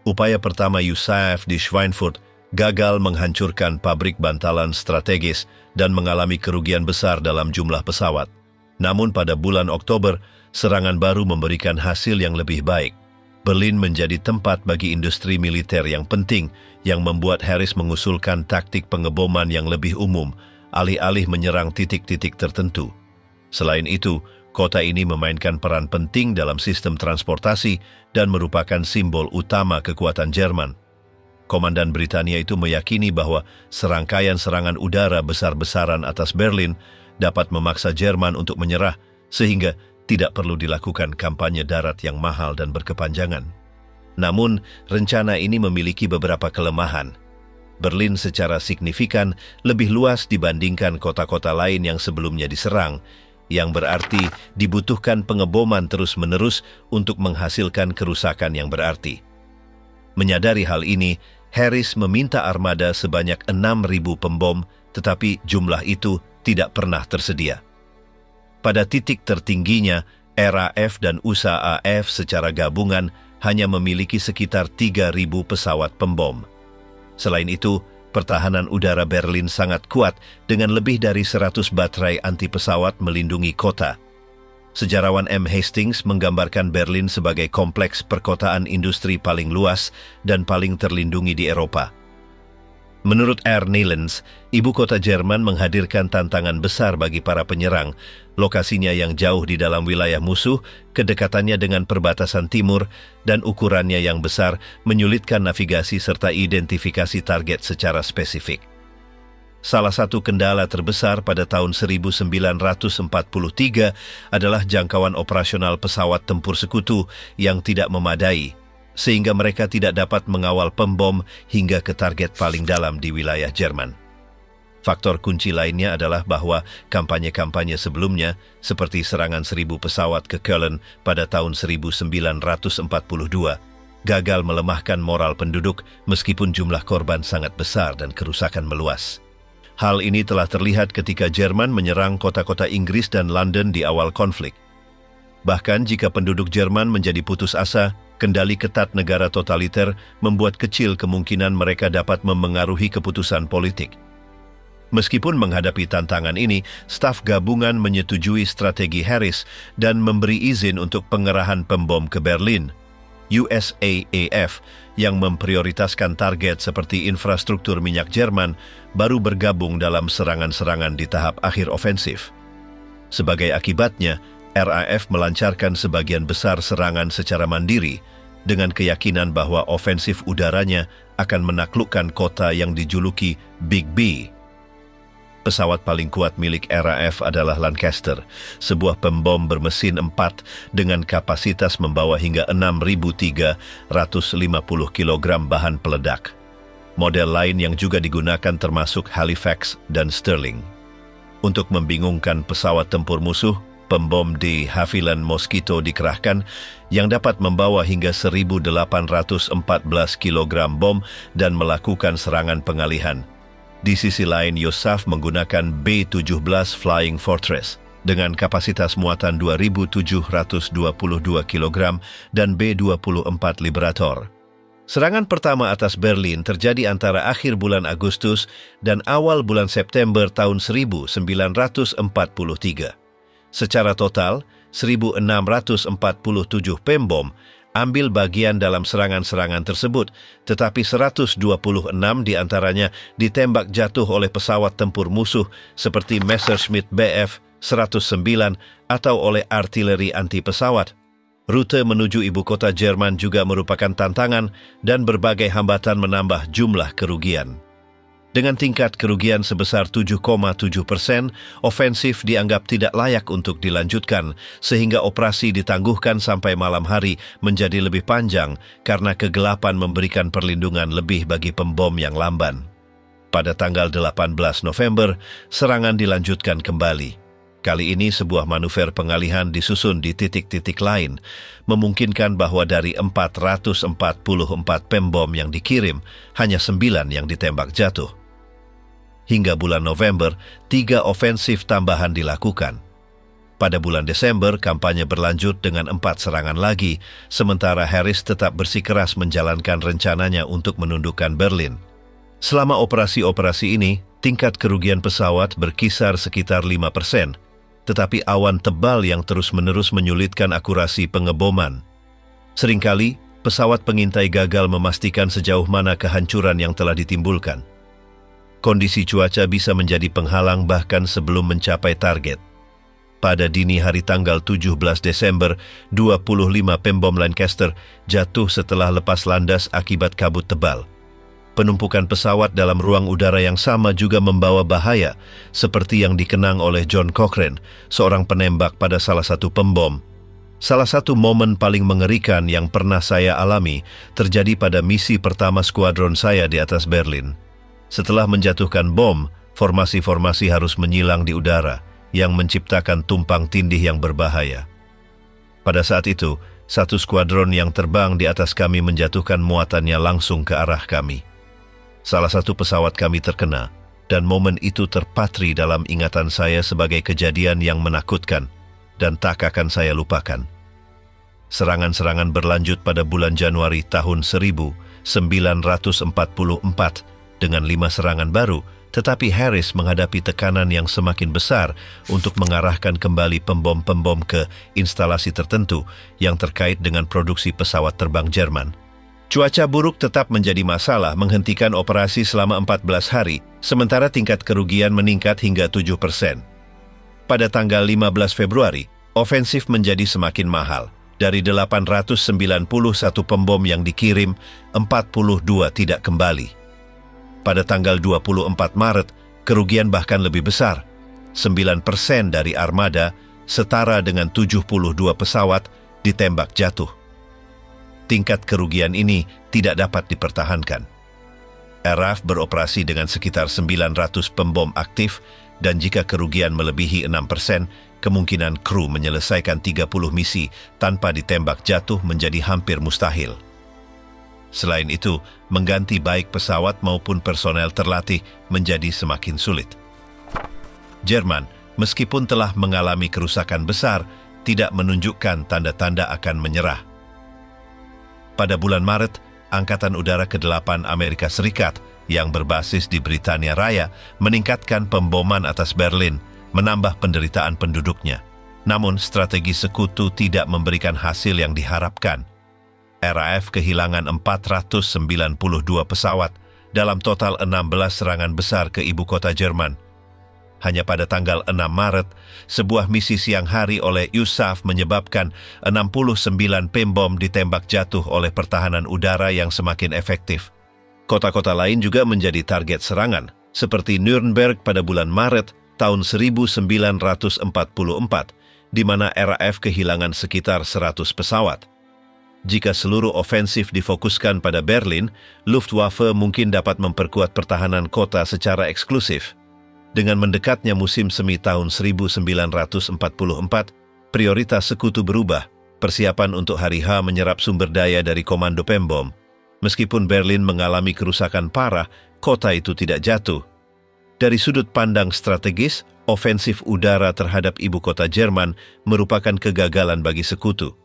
upaya pertama USAAF di Schweinfurt gagal menghancurkan pabrik bantalan strategis dan mengalami kerugian besar dalam jumlah pesawat. Namun pada bulan Oktober, serangan baru memberikan hasil yang lebih baik. Berlin menjadi tempat bagi industri militer yang penting yang membuat Harris mengusulkan taktik pengeboman yang lebih umum, alih-alih menyerang titik-titik tertentu. Selain itu, kota ini memainkan peran penting dalam sistem transportasi dan merupakan simbol utama kekuatan Jerman. Komandan Britania itu meyakini bahwa serangkaian serangan udara besar-besaran atas Berlin dapat memaksa Jerman untuk menyerah, sehingga tidak perlu dilakukan kampanye darat yang mahal dan berkepanjangan. Namun, rencana ini memiliki beberapa kelemahan. Berlin secara signifikan lebih luas dibandingkan kota-kota lain yang sebelumnya diserang, yang berarti dibutuhkan pengeboman terus-menerus untuk menghasilkan kerusakan yang berarti. Menyadari hal ini, Harris meminta armada sebanyak 6.000 pembom, tetapi jumlah itu tidak pernah tersedia. Pada titik tertingginya, RAF dan USAAF secara gabungan hanya memiliki sekitar 3.000 pesawat pembom. Selain itu, pertahanan udara Berlin sangat kuat dengan lebih dari 100 baterai anti pesawat melindungi kota. Sejarawan M. Hastings menggambarkan Berlin sebagai kompleks perkotaan industri paling luas dan paling terlindungi di Eropa. Menurut R. Neylands, ibu kota Jerman menghadirkan tantangan besar bagi para penyerang. Lokasinya yang jauh di dalam wilayah musuh, kedekatannya dengan perbatasan timur, dan ukurannya yang besar menyulitkan navigasi serta identifikasi target secara spesifik. Salah satu kendala terbesar pada tahun 1943 adalah jangkauan operasional pesawat tempur sekutu yang tidak memadai, sehingga mereka tidak dapat mengawal pembom hingga ke target paling dalam di wilayah Jerman. Faktor kunci lainnya adalah bahwa kampanye-kampanye sebelumnya, seperti serangan 1.000 pesawat ke Köln pada tahun 1942, gagal melemahkan moral penduduk meskipun jumlah korban sangat besar dan kerusakan meluas. Hal ini telah terlihat ketika Jerman menyerang kota-kota Inggris dan London di awal konflik. Bahkan jika penduduk Jerman menjadi putus asa, kendali ketat negara totaliter membuat kecil kemungkinan mereka dapat memengaruhi keputusan politik. Meskipun menghadapi tantangan ini, staf gabungan menyetujui strategi Harris dan memberi izin untuk pengerahan pembom ke Berlin. USAAF yang memprioritaskan target seperti infrastruktur minyak Jerman baru bergabung dalam serangan-serangan di tahap akhir ofensif. Sebagai akibatnya, RAF melancarkan sebagian besar serangan secara mandiri dengan keyakinan bahwa ofensif udaranya akan menaklukkan kota yang dijuluki Big B. Pesawat paling kuat milik RAF adalah Lancaster, sebuah pembom bermesin 4 dengan kapasitas membawa hingga 6.350 kg bahan peledak. Model lain yang juga digunakan termasuk Halifax dan Stirling. Untuk membingungkan pesawat tempur musuh, pembom di Havilland Mosquito dikerahkan yang dapat membawa hingga 1.814 kg bom dan melakukan serangan pengalihan. Di sisi lain, Yosaf menggunakan B-17 Flying Fortress dengan kapasitas muatan 2.722 kg dan B-24 Liberator. Serangan pertama atas Berlin terjadi antara akhir bulan Agustus dan awal bulan September tahun 1943. Secara total, 1.647 pembom ambil bagian dalam serangan-serangan tersebut, tetapi 126 diantaranya ditembak jatuh oleh pesawat tempur musuh seperti Messerschmitt Bf 109 atau oleh artileri anti-pesawat. Rute menuju ibu kota Jerman juga merupakan tantangan dan berbagai hambatan menambah jumlah kerugian. Dengan tingkat kerugian sebesar 7,7%, ofensif dianggap tidak layak untuk dilanjutkan, sehingga operasi ditangguhkan sampai malam hari menjadi lebih panjang karena kegelapan memberikan perlindungan lebih bagi pembom yang lamban. Pada tanggal 18 November, serangan dilanjutkan kembali. Kali ini sebuah manuver pengalihan disusun di titik-titik lain, memungkinkan bahwa dari 444 pembom yang dikirim, hanya 9 yang ditembak jatuh. Hingga bulan November, 3 ofensif tambahan dilakukan. Pada bulan Desember, kampanye berlanjut dengan 4 serangan lagi, sementara Harris tetap bersikeras menjalankan rencananya untuk menundukkan Berlin. Selama operasi-operasi ini, tingkat kerugian pesawat berkisar sekitar 5%, tetapi awan tebal yang terus-menerus menyulitkan akurasi pengeboman. Seringkali, pesawat pengintai gagal memastikan sejauh mana kehancuran yang telah ditimbulkan. Kondisi cuaca bisa menjadi penghalang bahkan sebelum mencapai target. Pada dini hari tanggal 17 Desember, 25 pembom Lancaster jatuh setelah lepas landas akibat kabut tebal. Penumpukan pesawat dalam ruang udara yang sama juga membawa bahaya, seperti yang dikenang oleh John Cochrane, seorang penembak pada salah satu pembom. Salah satu momen paling mengerikan yang pernah saya alami terjadi pada misi pertama skuadron saya di atas Berlin. Setelah menjatuhkan bom, formasi-formasi harus menyilang di udara, yang menciptakan tumpang tindih yang berbahaya. Pada saat itu, satu skuadron yang terbang di atas kami menjatuhkan muatannya langsung ke arah kami. Salah satu pesawat kami terkena, dan momen itu terpatri dalam ingatan saya sebagai kejadian yang menakutkan, dan tak akan saya lupakan. Serangan-serangan berlanjut pada bulan Januari tahun 1944, dengan 5 serangan baru, tetapi Harris menghadapi tekanan yang semakin besar untuk mengarahkan kembali pembom-pembom ke instalasi tertentu yang terkait dengan produksi pesawat terbang Jerman. Cuaca buruk tetap menjadi masalah menghentikan operasi selama 14 hari, sementara tingkat kerugian meningkat hingga 7%. Pada tanggal 15 Februari, ofensif menjadi semakin mahal. Dari 891 pembom yang dikirim, 42 tidak kembali. Pada tanggal 24 Maret, kerugian bahkan lebih besar. 9% dari armada, setara dengan 72 pesawat, ditembak jatuh. Tingkat kerugian ini tidak dapat dipertahankan. RAF beroperasi dengan sekitar 900 pembom aktif, dan jika kerugian melebihi 6%, kemungkinan kru menyelesaikan 30 misi tanpa ditembak jatuh menjadi hampir mustahil. Selain itu, mengganti baik pesawat maupun personel terlatih menjadi semakin sulit. Jerman, meskipun telah mengalami kerusakan besar, tidak menunjukkan tanda-tanda akan menyerah. Pada bulan Maret, Angkatan Udara ke-8 Amerika Serikat yang berbasis di Britania Raya meningkatkan pemboman atas Berlin, menambah penderitaan penduduknya. Namun, strategi sekutu tidak memberikan hasil yang diharapkan. RAF kehilangan 492 pesawat dalam total 16 serangan besar ke ibu kota Jerman. Hanya pada tanggal 6 Maret, sebuah misi siang hari oleh USAF menyebabkan 69 pembom ditembak jatuh oleh pertahanan udara yang semakin efektif. Kota-kota lain juga menjadi target serangan, seperti Nuremberg pada bulan Maret tahun 1944, di mana RAF kehilangan sekitar 100 pesawat. Jika seluruh ofensif difokuskan pada Berlin, Luftwaffe mungkin dapat memperkuat pertahanan kota secara eksklusif. Dengan mendekatnya musim semi tahun 1944, prioritas sekutu berubah, persiapan untuk hari H menyerap sumber daya dari komando pembom. Meskipun Berlin mengalami kerusakan parah, kota itu tidak jatuh. Dari sudut pandang strategis, ofensif udara terhadap ibu kota Jerman merupakan kegagalan bagi sekutu.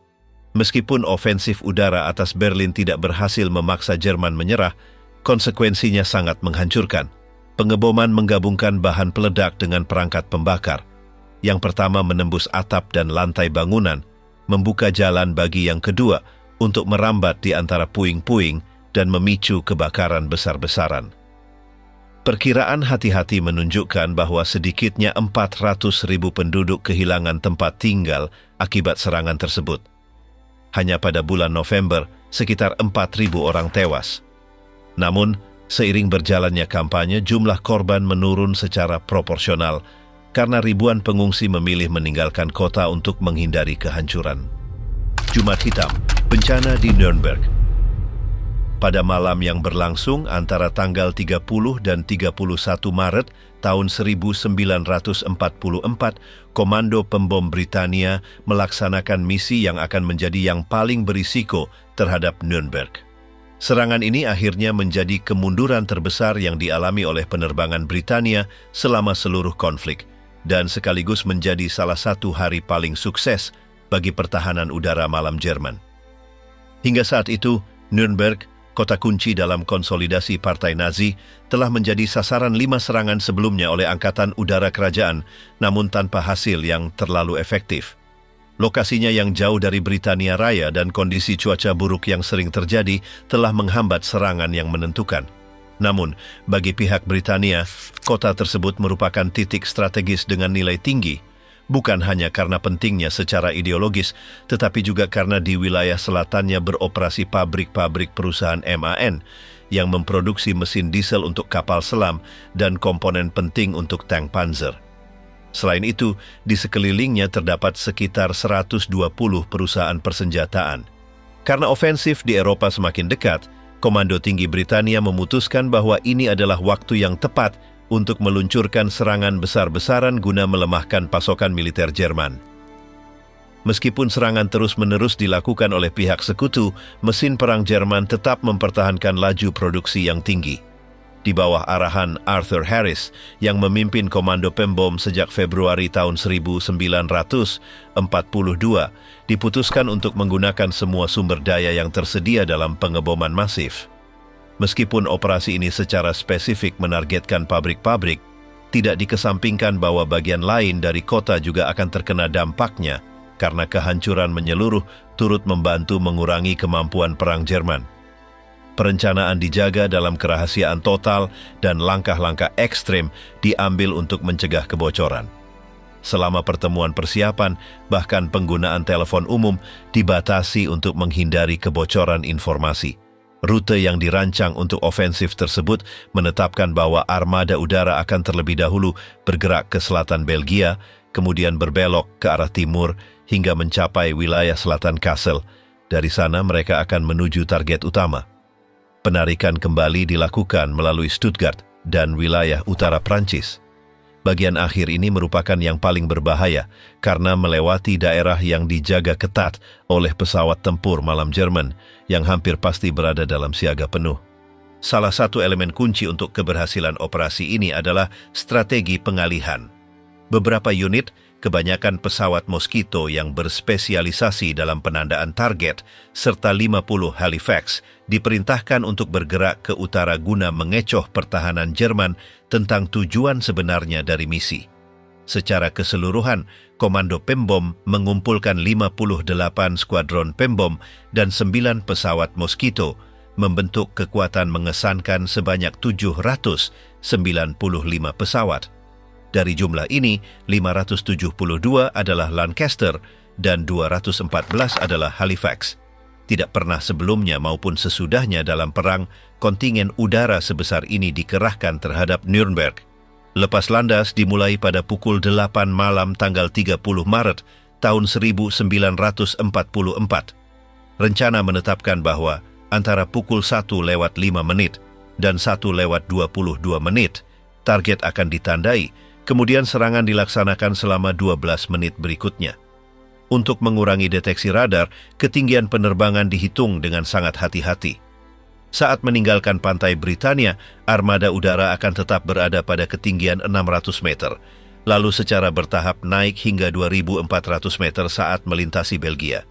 Meskipun ofensif udara atas Berlin tidak berhasil memaksa Jerman menyerah, konsekuensinya sangat menghancurkan. Pengeboman menggabungkan bahan peledak dengan perangkat pembakar. Yang pertama menembus atap dan lantai bangunan, membuka jalan bagi yang kedua untuk merambat di antara puing-puing dan memicu kebakaran besar-besaran. Perkiraan hati-hati menunjukkan bahwa sedikitnya 400.000 penduduk kehilangan tempat tinggal akibat serangan tersebut. Hanya pada bulan November, sekitar 4.000 orang tewas. Namun, seiring berjalannya kampanye, jumlah korban menurun secara proporsional karena ribuan pengungsi memilih meninggalkan kota untuk menghindari kehancuran. Jumat Hitam, bencana di Nuremberg. Pada malam yang berlangsung antara tanggal 30 dan 31 Maret tahun 1944, Komando Pembom Britania melaksanakan misi yang akan menjadi yang paling berisiko terhadap Nuremberg. Serangan ini akhirnya menjadi kemunduran terbesar yang dialami oleh penerbangan Britania selama seluruh konflik, dan sekaligus menjadi salah satu hari paling sukses bagi pertahanan udara malam Jerman. Hingga saat itu, Nuremberg, kota kunci dalam konsolidasi Partai Nazi, telah menjadi sasaran 5 serangan sebelumnya oleh Angkatan Udara Kerajaan, namun tanpa hasil yang terlalu efektif. Lokasinya yang jauh dari Britania Raya dan kondisi cuaca buruk yang sering terjadi telah menghambat serangan yang menentukan. Namun, bagi pihak Britania, kota tersebut merupakan titik strategis dengan nilai tinggi, bukan hanya karena pentingnya secara ideologis, tetapi juga karena di wilayah selatannya beroperasi pabrik-pabrik perusahaan MAN yang memproduksi mesin diesel untuk kapal selam dan komponen penting untuk tank Panzer. Selain itu, di sekelilingnya terdapat sekitar 120 perusahaan persenjataan. Karena ofensif di Eropa semakin dekat, Komando Tinggi Britania memutuskan bahwa ini adalah waktu yang tepat untuk meluncurkan serangan besar-besaran guna melemahkan pasokan militer Jerman. Meskipun serangan terus-menerus dilakukan oleh pihak sekutu, mesin perang Jerman tetap mempertahankan laju produksi yang tinggi. Di bawah arahan Arthur Harris yang memimpin Komando Pembom sejak Februari tahun 1942, diputuskan untuk menggunakan semua sumber daya yang tersedia dalam pengeboman masif. Meskipun operasi ini secara spesifik menargetkan pabrik-pabrik, tidak dikesampingkan bahwa bagian lain dari kota juga akan terkena dampaknya karena kehancuran menyeluruh turut membantu mengurangi kemampuan perang Jerman. Perencanaan dijaga dalam kerahasiaan total dan langkah-langkah ekstrem diambil untuk mencegah kebocoran. Selama pertemuan persiapan, bahkan penggunaan telepon umum dibatasi untuk menghindari kebocoran informasi. Rute yang dirancang untuk ofensif tersebut menetapkan bahwa armada udara akan terlebih dahulu bergerak ke selatan Belgia, kemudian berbelok ke arah timur hingga mencapai wilayah selatan Kassel. Dari sana mereka akan menuju target utama. Penarikan kembali dilakukan melalui Stuttgart dan wilayah utara Prancis. Bagian akhir ini merupakan yang paling berbahaya karena melewati daerah yang dijaga ketat oleh pesawat tempur malam Jerman yang hampir pasti berada dalam siaga penuh. Salah satu elemen kunci untuk keberhasilan operasi ini adalah strategi pengalihan. Beberapa unit, kebanyakan pesawat Mosquito yang berspesialisasi dalam penandaan target, serta 50 Halifax diperintahkan untuk bergerak ke utara guna mengecoh pertahanan Jerman tentang tujuan sebenarnya dari misi. Secara keseluruhan, Komando Pembom mengumpulkan 58 skuadron Pembom dan 9 pesawat Mosquito, membentuk kekuatan mengesankan sebanyak 795 pesawat. Dari jumlah ini, 572 adalah Lancaster dan 214 adalah Halifax. Tidak pernah sebelumnya maupun sesudahnya dalam perang, kontingen udara sebesar ini dikerahkan terhadap Nuremberg. Lepas landas dimulai pada pukul 8 malam tanggal 30 Maret tahun 1944. Rencana menetapkan bahwa antara pukul 1:05 dan 1:22 target akan ditandai. Kemudian serangan dilaksanakan selama 12 menit berikutnya. Untuk mengurangi deteksi radar, ketinggian penerbangan dihitung dengan sangat hati-hati. Saat meninggalkan pantai Britania, armada udara akan tetap berada pada ketinggian 600 meter, lalu secara bertahap naik hingga 2.400 meter saat melintasi Belgia.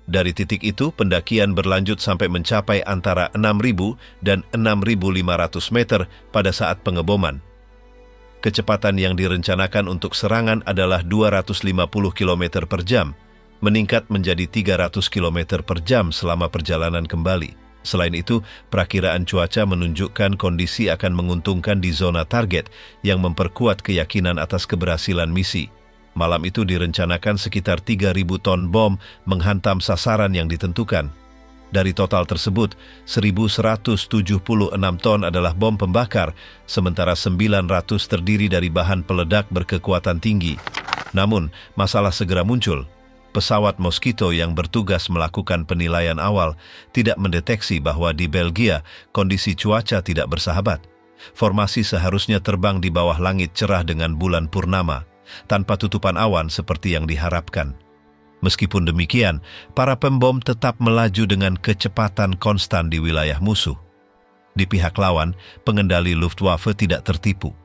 Dari titik itu, pendakian berlanjut sampai mencapai antara 6.000 dan 6.500 meter pada saat pengeboman. Kecepatan yang direncanakan untuk serangan adalah 250 km per jam. meningkat menjadi 300 km per jam selama perjalanan kembali. Selain itu, perakiraan cuaca menunjukkan kondisi akan menguntungkan di zona target yang memperkuat keyakinan atas keberhasilan misi. Malam itu direncanakan sekitar 3.000 ton bom menghantam sasaran yang ditentukan. Dari total tersebut, 1.176 ton adalah bom pembakar, sementara 900 terdiri dari bahan peledak berkekuatan tinggi. Namun, masalah segera muncul. Pesawat Mosquito yang bertugas melakukan penilaian awal tidak mendeteksi bahwa di Belgia kondisi cuaca tidak bersahabat. Formasi seharusnya terbang di bawah langit cerah dengan bulan purnama, tanpa tutupan awan seperti yang diharapkan. Meskipun demikian, para pembom tetap melaju dengan kecepatan konstan di wilayah musuh. Di pihak lawan, pengendali Luftwaffe tidak tertipu.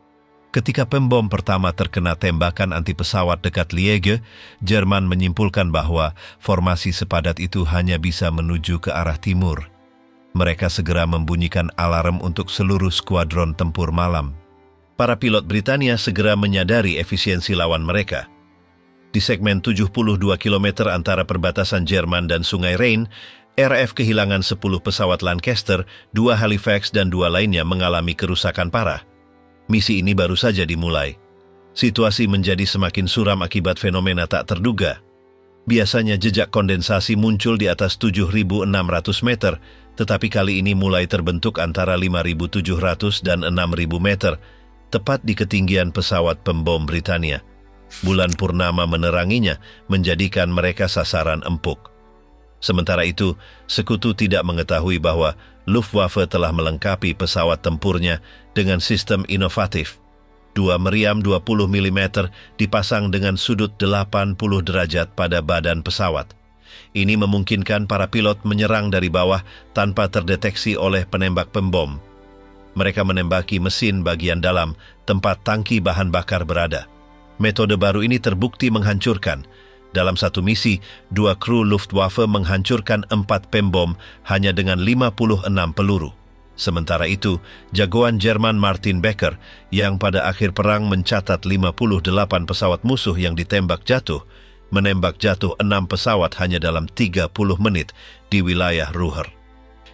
Ketika pembom pertama terkena tembakan anti pesawat dekat Liege, Jerman menyimpulkan bahwa formasi sepadat itu hanya bisa menuju ke arah timur. Mereka segera membunyikan alarm untuk seluruh skuadron tempur malam. Para pilot Britania segera menyadari efisiensi lawan mereka. Di segmen 72 km antara perbatasan Jerman dan Sungai Rhein, RAF kehilangan 10 pesawat Lancaster, 2 Halifax dan 2 lainnya mengalami kerusakan parah. Misi ini baru saja dimulai. Situasi menjadi semakin suram akibat fenomena tak terduga. Biasanya jejak kondensasi muncul di atas 7.600 meter, tetapi kali ini mulai terbentuk antara 5.700 dan 6.000 meter, tepat di ketinggian pesawat pembom Britania. Bulan purnama meneranginya, menjadikan mereka sasaran empuk. Sementara itu, sekutu tidak mengetahui bahwa Luftwaffe telah melengkapi pesawat tempurnya dengan sistem inovatif. 2 meriam 20 mm dipasang dengan sudut 80 derajat pada badan pesawat. Ini memungkinkan para pilot menyerang dari bawah tanpa terdeteksi oleh penembak pembom. Mereka menembaki mesin bagian dalam tempat tangki bahan bakar berada. Metode baru ini terbukti menghancurkan. Dalam satu misi, 2 kru Luftwaffe menghancurkan 4 pembom hanya dengan 56 peluru. Sementara itu, jagoan Jerman Martin Becker, yang pada akhir perang mencatat 58 pesawat musuh yang ditembak jatuh, menembak jatuh 6 pesawat hanya dalam 30 menit di wilayah Ruhr.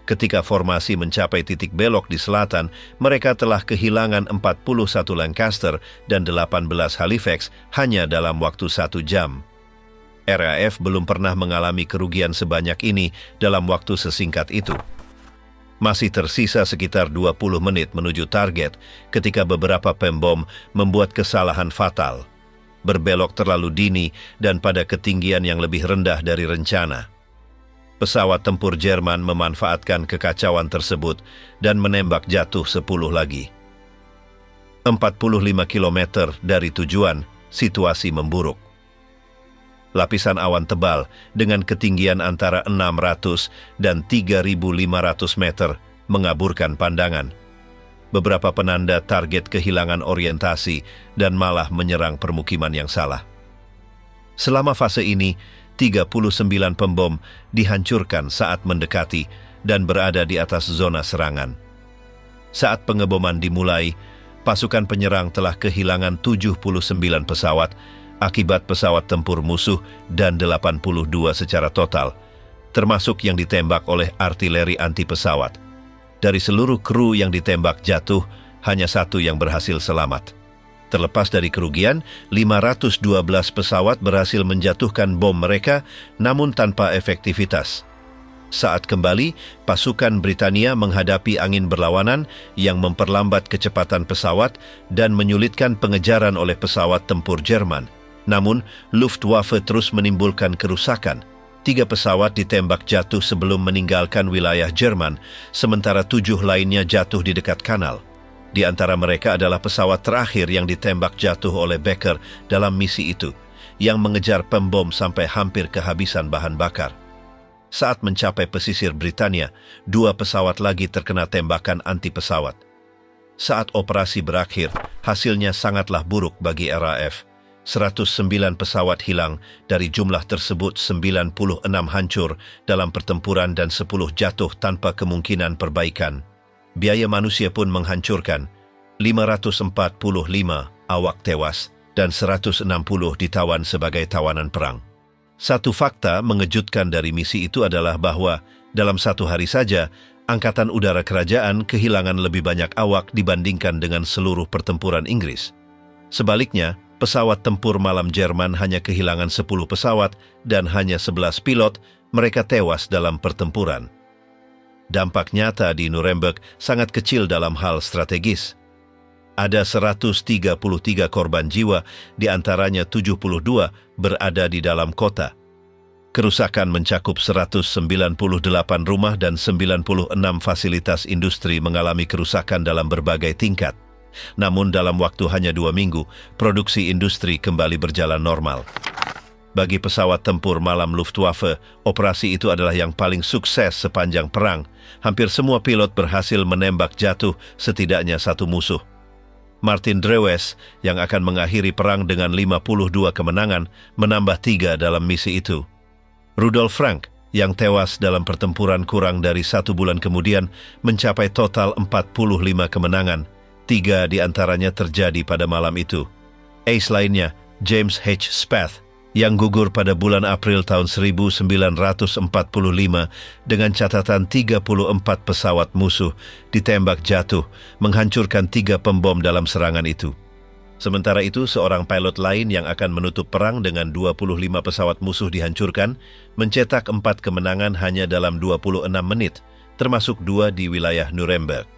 Ketika formasi mencapai titik belok di selatan, mereka telah kehilangan 41 Lancaster dan 18 Halifax hanya dalam waktu 1 jam. RAF belum pernah mengalami kerugian sebanyak ini dalam waktu sesingkat itu. Masih tersisa sekitar 20 menit menuju target ketika beberapa pembom membuat kesalahan fatal, berbelok terlalu dini dan pada ketinggian yang lebih rendah dari rencana. Pesawat tempur Jerman memanfaatkan kekacauan tersebut dan menembak jatuh 10 lagi. 45 km dari tujuan, situasi memburuk. Lapisan awan tebal dengan ketinggian antara 600 dan 3.500 meter mengaburkan pandangan. Beberapa penanda target kehilangan orientasi dan malah menyerang permukiman yang salah. Selama fase ini, 39 pembom dihancurkan saat mendekati dan berada di atas zona serangan. Saat pengeboman dimulai, pasukan penyerang telah kehilangan 79 pesawat akibat pesawat tempur musuh dan 82 secara total, termasuk yang ditembak oleh artileri anti pesawat. Dari seluruh kru yang ditembak jatuh, hanya 1 yang berhasil selamat. Terlepas dari kerugian, 512 pesawat berhasil menjatuhkan bom mereka, namun tanpa efektivitas. Saat kembali, pasukan Britania menghadapi angin berlawanan yang memperlambat kecepatan pesawat dan menyulitkan pengejaran oleh pesawat tempur Jerman. Namun, Luftwaffe terus menimbulkan kerusakan. 3 pesawat ditembak jatuh sebelum meninggalkan wilayah Jerman, sementara 7 lainnya jatuh di dekat kanal. Di antara mereka adalah pesawat terakhir yang ditembak jatuh oleh Becker dalam misi itu, yang mengejar pembom sampai hampir kehabisan bahan bakar. Saat mencapai pesisir Britania, 2 pesawat lagi terkena tembakan anti pesawat. Saat operasi berakhir, hasilnya sangatlah buruk bagi RAF. 109 pesawat hilang, dari jumlah tersebut 96 hancur dalam pertempuran dan 10 jatuh tanpa kemungkinan perbaikan. Biaya manusia pun menghancurkan, 545 awak tewas dan 160 ditawan sebagai tawanan perang. Satu fakta mengejutkan dari misi itu adalah bahwa dalam satu hari saja, Angkatan Udara Kerajaan kehilangan lebih banyak awak dibandingkan dengan seluruh pertempuran Inggris. Sebaliknya, pesawat tempur malam Jerman hanya kehilangan 10 pesawat dan hanya 11 pilot, mereka tewas dalam pertempuran. Dampak nyata di Nuremberg sangat kecil dalam hal strategis. Ada 133 korban jiwa, di antaranya 72 berada di dalam kota. Kerusakan mencakup 198 rumah dan 96 fasilitas industri mengalami kerusakan dalam berbagai tingkat. Namun dalam waktu hanya 2 minggu, produksi industri kembali berjalan normal. Bagi pesawat tempur malam Luftwaffe, operasi itu adalah yang paling sukses sepanjang perang. Hampir semua pilot berhasil menembak jatuh setidaknya satu musuh. Martin Drewes, yang akan mengakhiri perang dengan 52 kemenangan, menambah 3 dalam misi itu. Rudolf Frank, yang tewas dalam pertempuran kurang dari 1 bulan kemudian, mencapai total 45 kemenangan. 3 di antaranya terjadi pada malam itu. Ace lainnya, James H. Spath, yang gugur pada bulan April tahun 1945 dengan catatan 34 pesawat musuh ditembak jatuh, menghancurkan 3 pembom dalam serangan itu. Sementara itu, seorang pilot lain yang akan menutup perang dengan 25 pesawat musuh dihancurkan, mencetak 4 kemenangan hanya dalam 26 menit, termasuk 2 di wilayah Nuremberg.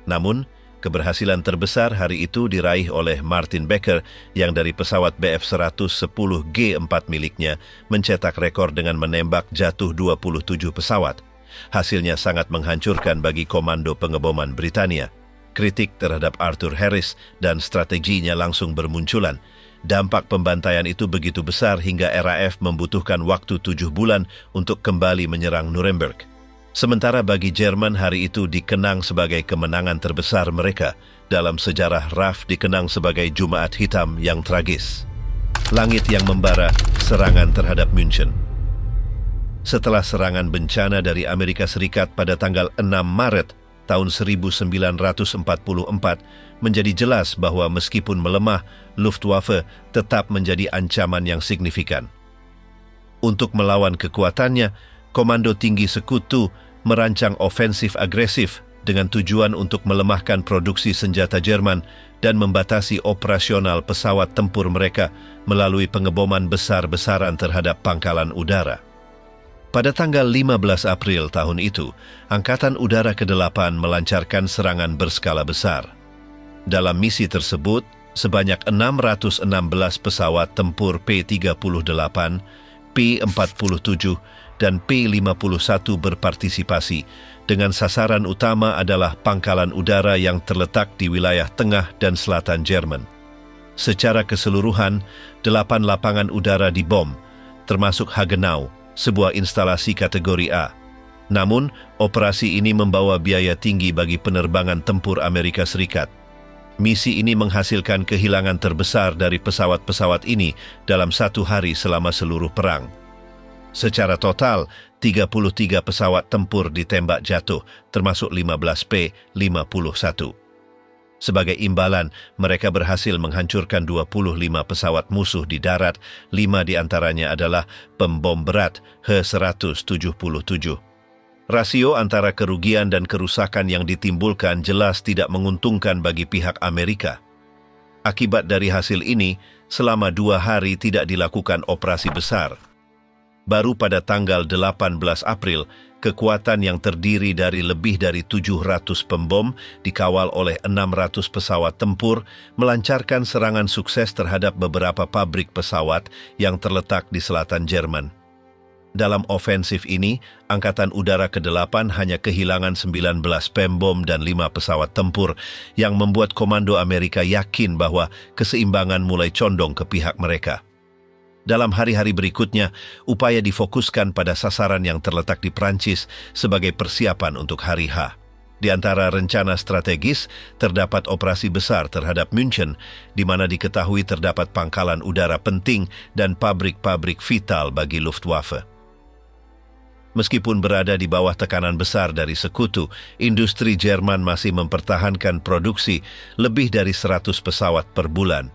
Namun, keberhasilan terbesar hari itu diraih oleh Martin Becker yang dari pesawat Bf-110G4 miliknya mencetak rekor dengan menembak jatuh 27 pesawat. Hasilnya sangat menghancurkan bagi Komando Pengeboman Britania. Kritik terhadap Arthur Harris dan strateginya langsung bermunculan. Dampak pembantaian itu begitu besar hingga RAF membutuhkan waktu 7 bulan untuk kembali menyerang Nuremberg. Sementara bagi Jerman hari itu dikenang sebagai kemenangan terbesar mereka. Dalam sejarah RAF dikenang sebagai Jumat Hitam yang tragis. Langit yang membara, serangan terhadap München. Setelah serangan bencana dari Amerika Serikat pada tanggal 6 Maret tahun 1944, menjadi jelas bahwa meskipun melemah, Luftwaffe tetap menjadi ancaman yang signifikan. Untuk melawan kekuatannya, Komando Tinggi Sekutu merancang ofensif agresif dengan tujuan untuk melemahkan produksi senjata Jerman dan membatasi operasional pesawat tempur mereka melalui pengeboman besar-besaran terhadap pangkalan udara. Pada tanggal 15 April tahun itu, Angkatan Udara ke-8 melancarkan serangan berskala besar. Dalam misi tersebut, sebanyak 616 pesawat tempur P-38, P-47, dan P-51 berpartisipasi, dengan sasaran utama adalah pangkalan udara yang terletak di wilayah tengah dan selatan Jerman. Secara keseluruhan, 8 lapangan udara dibom, termasuk Hagenau, sebuah instalasi kategori A. Namun, operasi ini membawa biaya tinggi bagi penerbangan tempur Amerika Serikat. Misi ini menghasilkan kehilangan terbesar dari pesawat-pesawat ini dalam 1 hari selama seluruh perang. Secara total, 33 pesawat tempur ditembak jatuh, termasuk 15 P-51. Sebagai imbalan, mereka berhasil menghancurkan 25 pesawat musuh di darat, 5 di antaranya adalah pembom berat H-177. Rasio antara kerugian dan kerusakan yang ditimbulkan jelas tidak menguntungkan bagi pihak Amerika. Akibat dari hasil ini, selama 2 hari tidak dilakukan operasi besar. Baru pada tanggal 18 April, kekuatan yang terdiri dari lebih dari 700 pembom dikawal oleh 600 pesawat tempur melancarkan serangan sukses terhadap beberapa pabrik pesawat yang terletak di selatan Jerman. Dalam ofensif ini, Angkatan Udara ke-8 hanya kehilangan 19 pembom dan 5 pesawat tempur yang membuat Komando Amerika yakin bahwa keseimbangan mulai condong ke pihak mereka. Dalam hari-hari berikutnya, upaya difokuskan pada sasaran yang terletak di Prancis sebagai persiapan untuk hari H. Di antara rencana strategis, terdapat operasi besar terhadap München, di mana diketahui terdapat pangkalan udara penting dan pabrik-pabrik vital bagi Luftwaffe. Meskipun berada di bawah tekanan besar dari sekutu, industri Jerman masih mempertahankan produksi lebih dari 100 pesawat per bulan.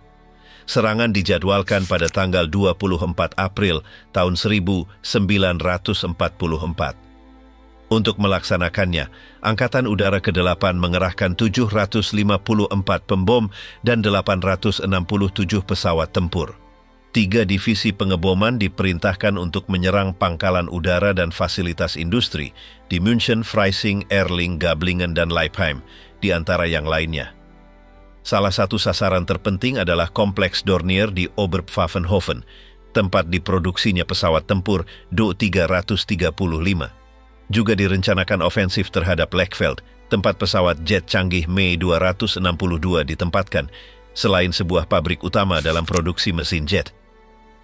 Serangan dijadwalkan pada tanggal 24 April tahun 1944. Untuk melaksanakannya, Angkatan Udara ke-8 mengerahkan 754 pembom dan 867 pesawat tempur. 3 divisi pengeboman diperintahkan untuk menyerang pangkalan udara dan fasilitas industri di München, Freising, Erling, Gablingen, dan Leipheim, di antara yang lainnya. Salah satu sasaran terpenting adalah Kompleks Dornier di Oberpfaffenhofen, tempat diproduksinya pesawat tempur Do-335. Juga direncanakan ofensif terhadap Lechfeld, tempat pesawat jet canggih Me-262 ditempatkan, selain sebuah pabrik utama dalam produksi mesin jet.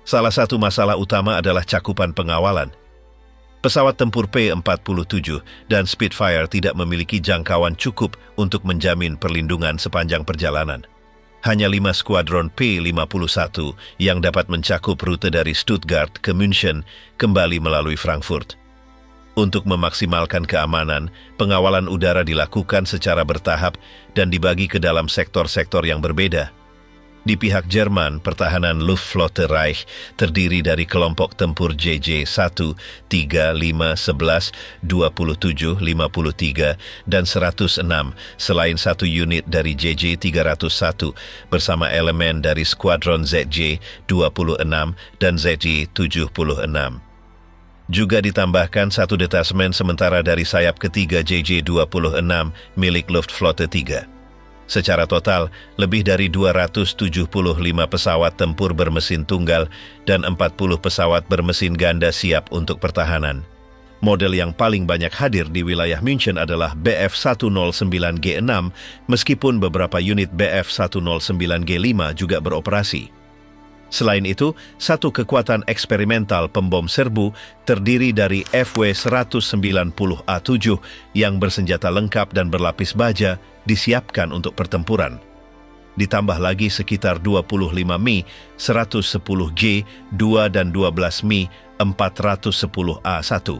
Salah satu masalah utama adalah cakupan pengawalan. Pesawat tempur P-47 dan Spitfire tidak memiliki jangkauan cukup untuk menjamin perlindungan sepanjang perjalanan. Hanya 5 skuadron P-51 yang dapat mencakup rute dari Stuttgart ke München kembali melalui Frankfurt. Untuk memaksimalkan keamanan, pengawalan udara dilakukan secara bertahap dan dibagi ke dalam sektor-sektor yang berbeda. Di pihak Jerman, pertahanan Luftflotte Reich terdiri dari kelompok tempur JJ-1, 3, 5, 11, 27, 53, dan 106, selain satu unit dari JJ-301 bersama elemen dari skuadron ZJ-26 dan ZJ-76. Juga ditambahkan satu detasmen sementara dari sayap ketiga JJ-26 milik Luftflotte 3. Secara total, lebih dari 275 pesawat tempur bermesin tunggal dan 40 pesawat bermesin ganda siap untuk pertahanan. Model yang paling banyak hadir di wilayah München adalah Bf-109G6, meskipun beberapa unit Bf-109G5 juga beroperasi. Selain itu, satu kekuatan eksperimental pembom serbu terdiri dari FW-190A7 yang bersenjata lengkap dan berlapis baja disiapkan untuk pertempuran. Ditambah lagi sekitar 25 Mi 110G, 2 dan 12 Mi 410A1.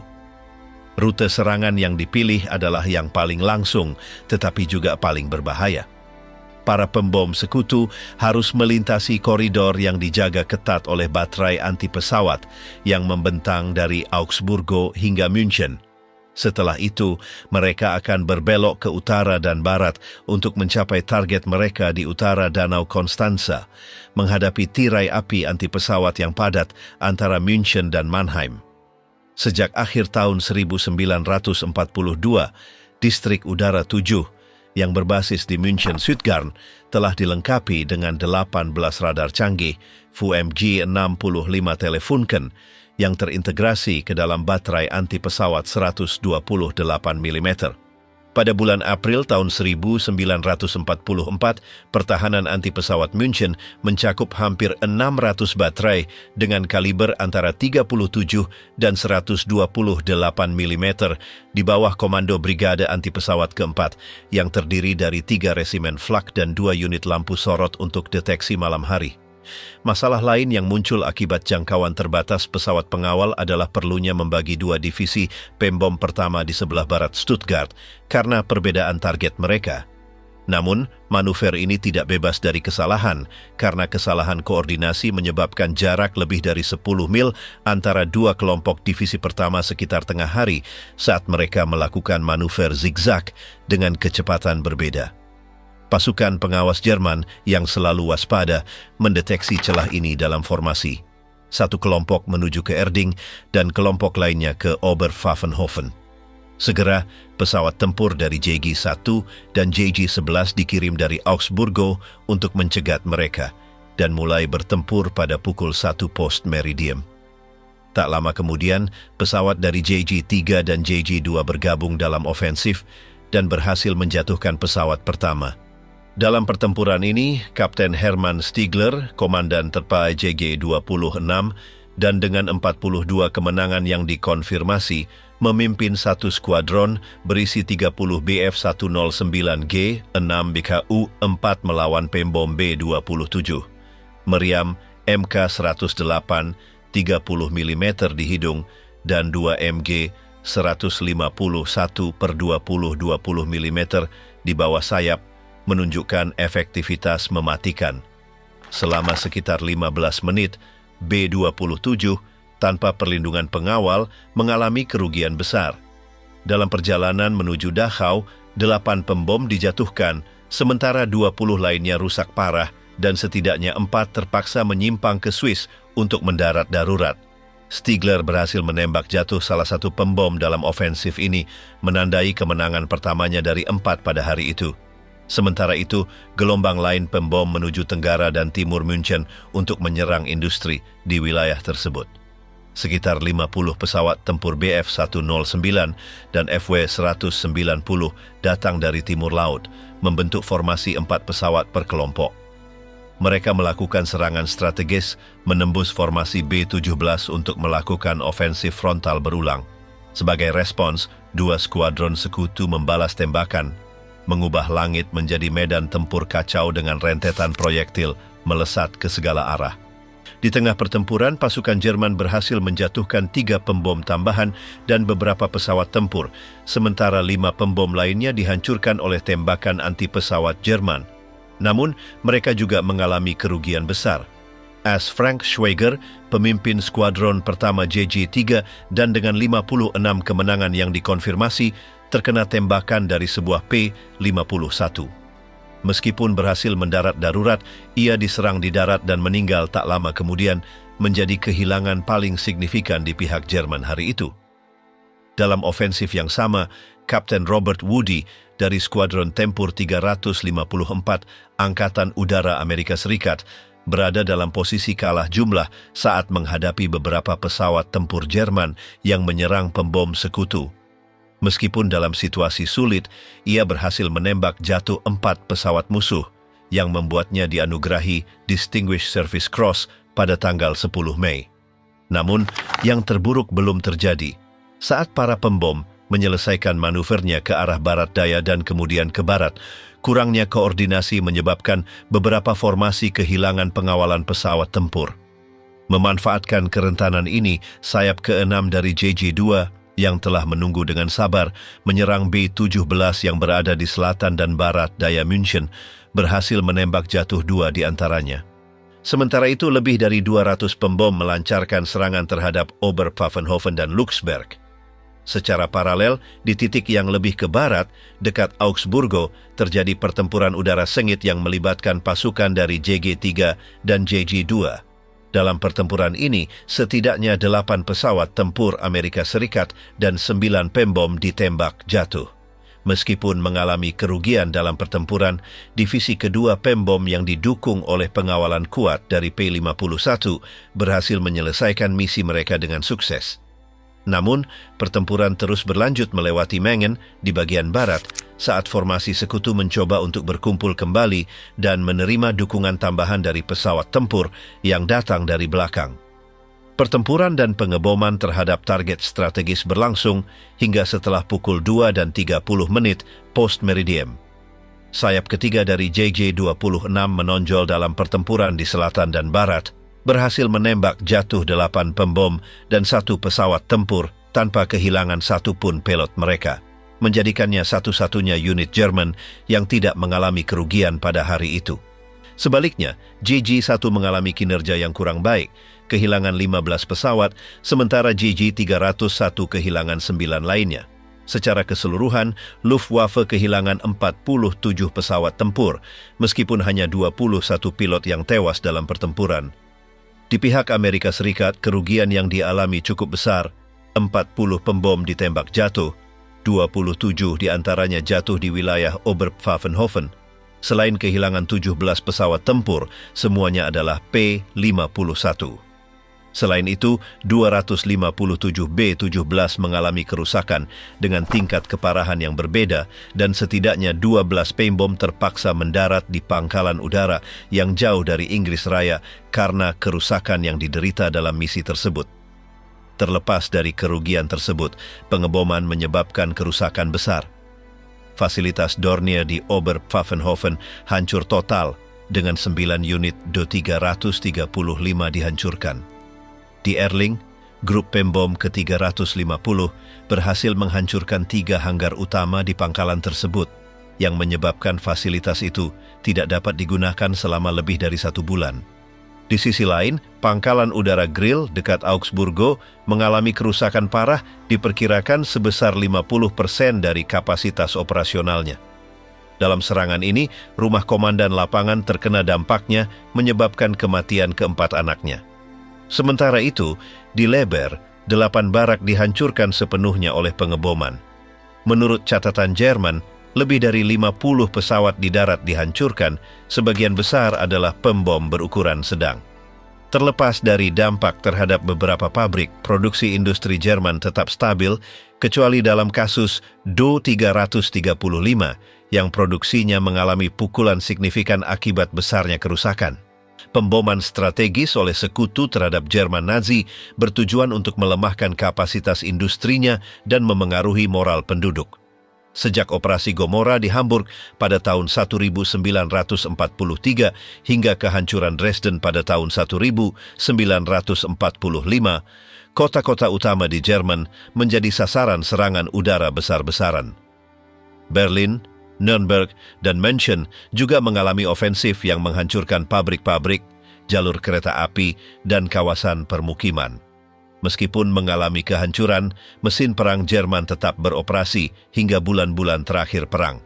Rute serangan yang dipilih adalah yang paling langsung, tetapi juga paling berbahaya. Para pembom sekutu harus melintasi koridor yang dijaga ketat oleh baterai anti-pesawat yang membentang dari Augsburgo hingga München. Setelah itu, mereka akan berbelok ke utara dan barat untuk mencapai target mereka di utara Danau Konstanza, menghadapi tirai api anti-pesawat yang padat antara München dan Mannheim. Sejak akhir tahun 1942, Distrik Udara 7 yang berbasis di München Südgarn telah dilengkapi dengan 18 radar canggih VMG-65 Telefunken yang terintegrasi ke dalam baterai anti-pesawat 128 mm. Pada bulan April tahun 1944, pertahanan anti-pesawat München mencakup hampir 600 baterai dengan kaliber antara 37 dan 128 mm di bawah komando Brigade Anti-Pesawat keempat yang terdiri dari 3 resimen flak dan 2 unit lampu sorot untuk deteksi malam hari. Masalah lain yang muncul akibat jangkauan terbatas pesawat pengawal adalah perlunya membagi 2 divisi pembom pertama di sebelah barat Stuttgart karena perbedaan target mereka. Namun, manuver ini tidak bebas dari kesalahan karena kesalahan koordinasi menyebabkan jarak lebih dari 10 mil antara 2 kelompok divisi pertama sekitar tengah hari saat mereka melakukan manuver zigzag dengan kecepatan berbeda. Pasukan pengawas Jerman yang selalu waspada mendeteksi celah ini dalam formasi. Satu kelompok menuju ke Erding dan kelompok lainnya ke Oberpfaffenhofen. Segera, pesawat tempur dari JG-1 dan JG-11 dikirim dari Augsburgo untuk mencegat mereka dan mulai bertempur pada pukul 1 post meridian. Tak lama kemudian, pesawat dari JG-3 dan JG-2 bergabung dalam ofensif dan berhasil menjatuhkan pesawat pertama. Dalam pertempuran ini, Kapten Hermann Stiegler, komandan terpaai JG-26, dan dengan 42 kemenangan yang dikonfirmasi, memimpin satu skuadron berisi 30 Bf-109G, 6 BKU-4 melawan pembom B-27. Meriam MK-108, 30 mm di hidung, dan 2 MG 151 per 20 mm di bawah sayap, menunjukkan efektivitas mematikan. Selama sekitar 15 menit, B-27 tanpa perlindungan pengawal mengalami kerugian besar. Dalam perjalanan menuju Dachau, 8 pembom dijatuhkan, sementara 20 lainnya rusak parah dan setidaknya 4 terpaksa menyimpang ke Swiss untuk mendarat darurat. Stigler berhasil menembak jatuh salah satu pembom dalam ofensif ini, menandai kemenangan pertamanya dari 4 pada hari itu. Sementara itu, gelombang lain pembom menuju tenggara dan timur München untuk menyerang industri di wilayah tersebut. Sekitar 50 pesawat tempur Bf-109 dan FW-190 datang dari timur laut, membentuk formasi 4 pesawat per kelompok. Mereka melakukan serangan strategis, menembus formasi B-17 untuk melakukan ofensif frontal berulang. Sebagai respons, 2 skuadron sekutu membalas tembakan, mengubah langit menjadi medan tempur kacau dengan rentetan proyektil melesat ke segala arah. Di tengah pertempuran, pasukan Jerman berhasil menjatuhkan 3 pembom tambahan dan beberapa pesawat tempur, sementara 5 pembom lainnya dihancurkan oleh tembakan anti pesawat Jerman. Namun, mereka juga mengalami kerugian besar. As Frank Schweger, pemimpin skuadron pertama JG-3 dan dengan 56 kemenangan yang dikonfirmasi, terkena tembakan dari sebuah P-51. Meskipun berhasil mendarat darurat, ia diserang di darat dan meninggal tak lama kemudian, menjadi kehilangan paling signifikan di pihak Jerman hari itu. Dalam ofensif yang sama, Kapten Robert Woody dari Skuadron Tempur 354 Angkatan Udara Amerika Serikat berada dalam posisi kalah jumlah saat menghadapi beberapa pesawat tempur Jerman yang menyerang pembom sekutu. Meskipun dalam situasi sulit, ia berhasil menembak jatuh 4 pesawat musuh yang membuatnya dianugerahi Distinguished Service Cross pada tanggal 10 Mei. Namun, yang terburuk belum terjadi. Saat para pembom menyelesaikan manuvernya ke arah barat daya dan kemudian ke barat, kurangnya koordinasi menyebabkan beberapa formasi kehilangan pengawalan pesawat tempur. Memanfaatkan kerentanan ini, sayap ke-6 dari JG-2 yang telah menunggu dengan sabar menyerang B-17 yang berada di selatan dan barat daya München, berhasil menembak jatuh 2 di antaranya. Sementara itu, lebih dari 200 pembom melancarkan serangan terhadap Oberpfaffenhofen dan Luxemburg. Secara paralel, di titik yang lebih ke barat, dekat Augsburgo, terjadi pertempuran udara sengit yang melibatkan pasukan dari JG-3 dan JG-2. Dalam pertempuran ini, setidaknya 8 pesawat tempur Amerika Serikat dan 9 pembom ditembak jatuh. Meskipun mengalami kerugian dalam pertempuran, divisi kedua pembom yang didukung oleh pengawalan kuat dari P-51 berhasil menyelesaikan misi mereka dengan sukses. Namun, pertempuran terus berlanjut melewati Mengen di bagian barat saat formasi sekutu mencoba untuk berkumpul kembali dan menerima dukungan tambahan dari pesawat tempur yang datang dari belakang. Pertempuran dan pengeboman terhadap target strategis berlangsung hingga setelah pukul 2 dan 30 menit post-meridiem. Sayap ketiga dari JG-26 menonjol dalam pertempuran di selatan dan barat, berhasil menembak jatuh 8 pembom dan 1 pesawat tempur tanpa kehilangan satupun pilot mereka, menjadikannya satu-satunya unit Jerman yang tidak mengalami kerugian pada hari itu. Sebaliknya, JG-1 mengalami kinerja yang kurang baik, kehilangan 15 pesawat, sementara JG-301 kehilangan 9 lainnya. Secara keseluruhan, Luftwaffe kehilangan 47 pesawat tempur, meskipun hanya 21 pilot yang tewas dalam pertempuran. Di pihak Amerika Serikat, kerugian yang dialami cukup besar. 40 pembom ditembak jatuh, 27 diantaranya jatuh di wilayah Oberpfaffenhofen. Selain kehilangan 17 pesawat tempur, semuanya adalah P-51. Selain itu, 257 B-17 mengalami kerusakan dengan tingkat keparahan yang berbeda dan setidaknya 12 pembom terpaksa mendarat di pangkalan udara yang jauh dari Inggris Raya karena kerusakan yang diderita dalam misi tersebut. Terlepas dari kerugian tersebut, pengeboman menyebabkan kerusakan besar. Fasilitas Dornier di Oberpfaffenhofen hancur total dengan 9 unit Do-335 dihancurkan. Di Erling, grup pembom ke-350 berhasil menghancurkan 3 hanggar utama di pangkalan tersebut, yang menyebabkan fasilitas itu tidak dapat digunakan selama lebih dari 1 bulan. Di sisi lain, pangkalan udara Grill dekat Augsburgo mengalami kerusakan parah, diperkirakan sebesar 50% dari kapasitas operasionalnya. Dalam serangan ini, rumah komandan lapangan terkena dampaknya, menyebabkan kematian keempat anaknya. Sementara itu, di Leber, 8 barak dihancurkan sepenuhnya oleh pengeboman. Menurut catatan Jerman, lebih dari 50 pesawat di darat dihancurkan, sebagian besar adalah pembom berukuran sedang. Terlepas dari dampak terhadap beberapa pabrik, produksi industri Jerman tetap stabil, kecuali dalam kasus Do 335 yang produksinya mengalami pukulan signifikan akibat besarnya kerusakan. Pemboman strategis oleh sekutu terhadap Jerman Nazi bertujuan untuk melemahkan kapasitas industrinya dan memengaruhi moral penduduk. Sejak operasi Gomorrah di Hamburg pada tahun 1943 hingga kehancuran Dresden pada tahun 1945, kota-kota utama di Jerman menjadi sasaran serangan udara besar-besaran. Berlin, Nuremberg, dan München juga mengalami ofensif yang menghancurkan pabrik-pabrik, jalur kereta api, dan kawasan permukiman. Meskipun mengalami kehancuran, mesin perang Jerman tetap beroperasi hingga bulan-bulan terakhir perang.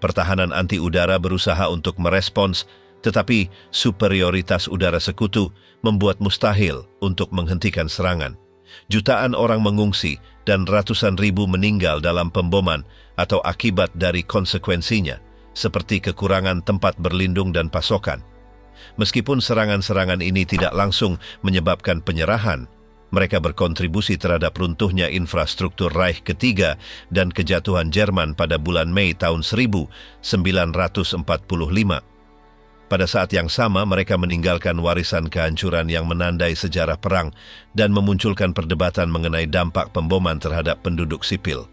Pertahanan anti-udara berusaha untuk merespons, tetapi superioritas udara sekutu membuat mustahil untuk menghentikan serangan. Jutaan orang mengungsi dan ratusan ribu meninggal dalam pemboman atau akibat dari konsekuensinya, seperti kekurangan tempat berlindung dan pasokan. Meskipun serangan-serangan ini tidak langsung menyebabkan penyerahan, mereka berkontribusi terhadap runtuhnya infrastruktur Reich ketiga dan kejatuhan Jerman pada bulan Mei tahun 1945. Pada saat yang sama, mereka meninggalkan warisan kehancuran yang menandai sejarah perang dan memunculkan perdebatan mengenai dampak pemboman terhadap penduduk sipil.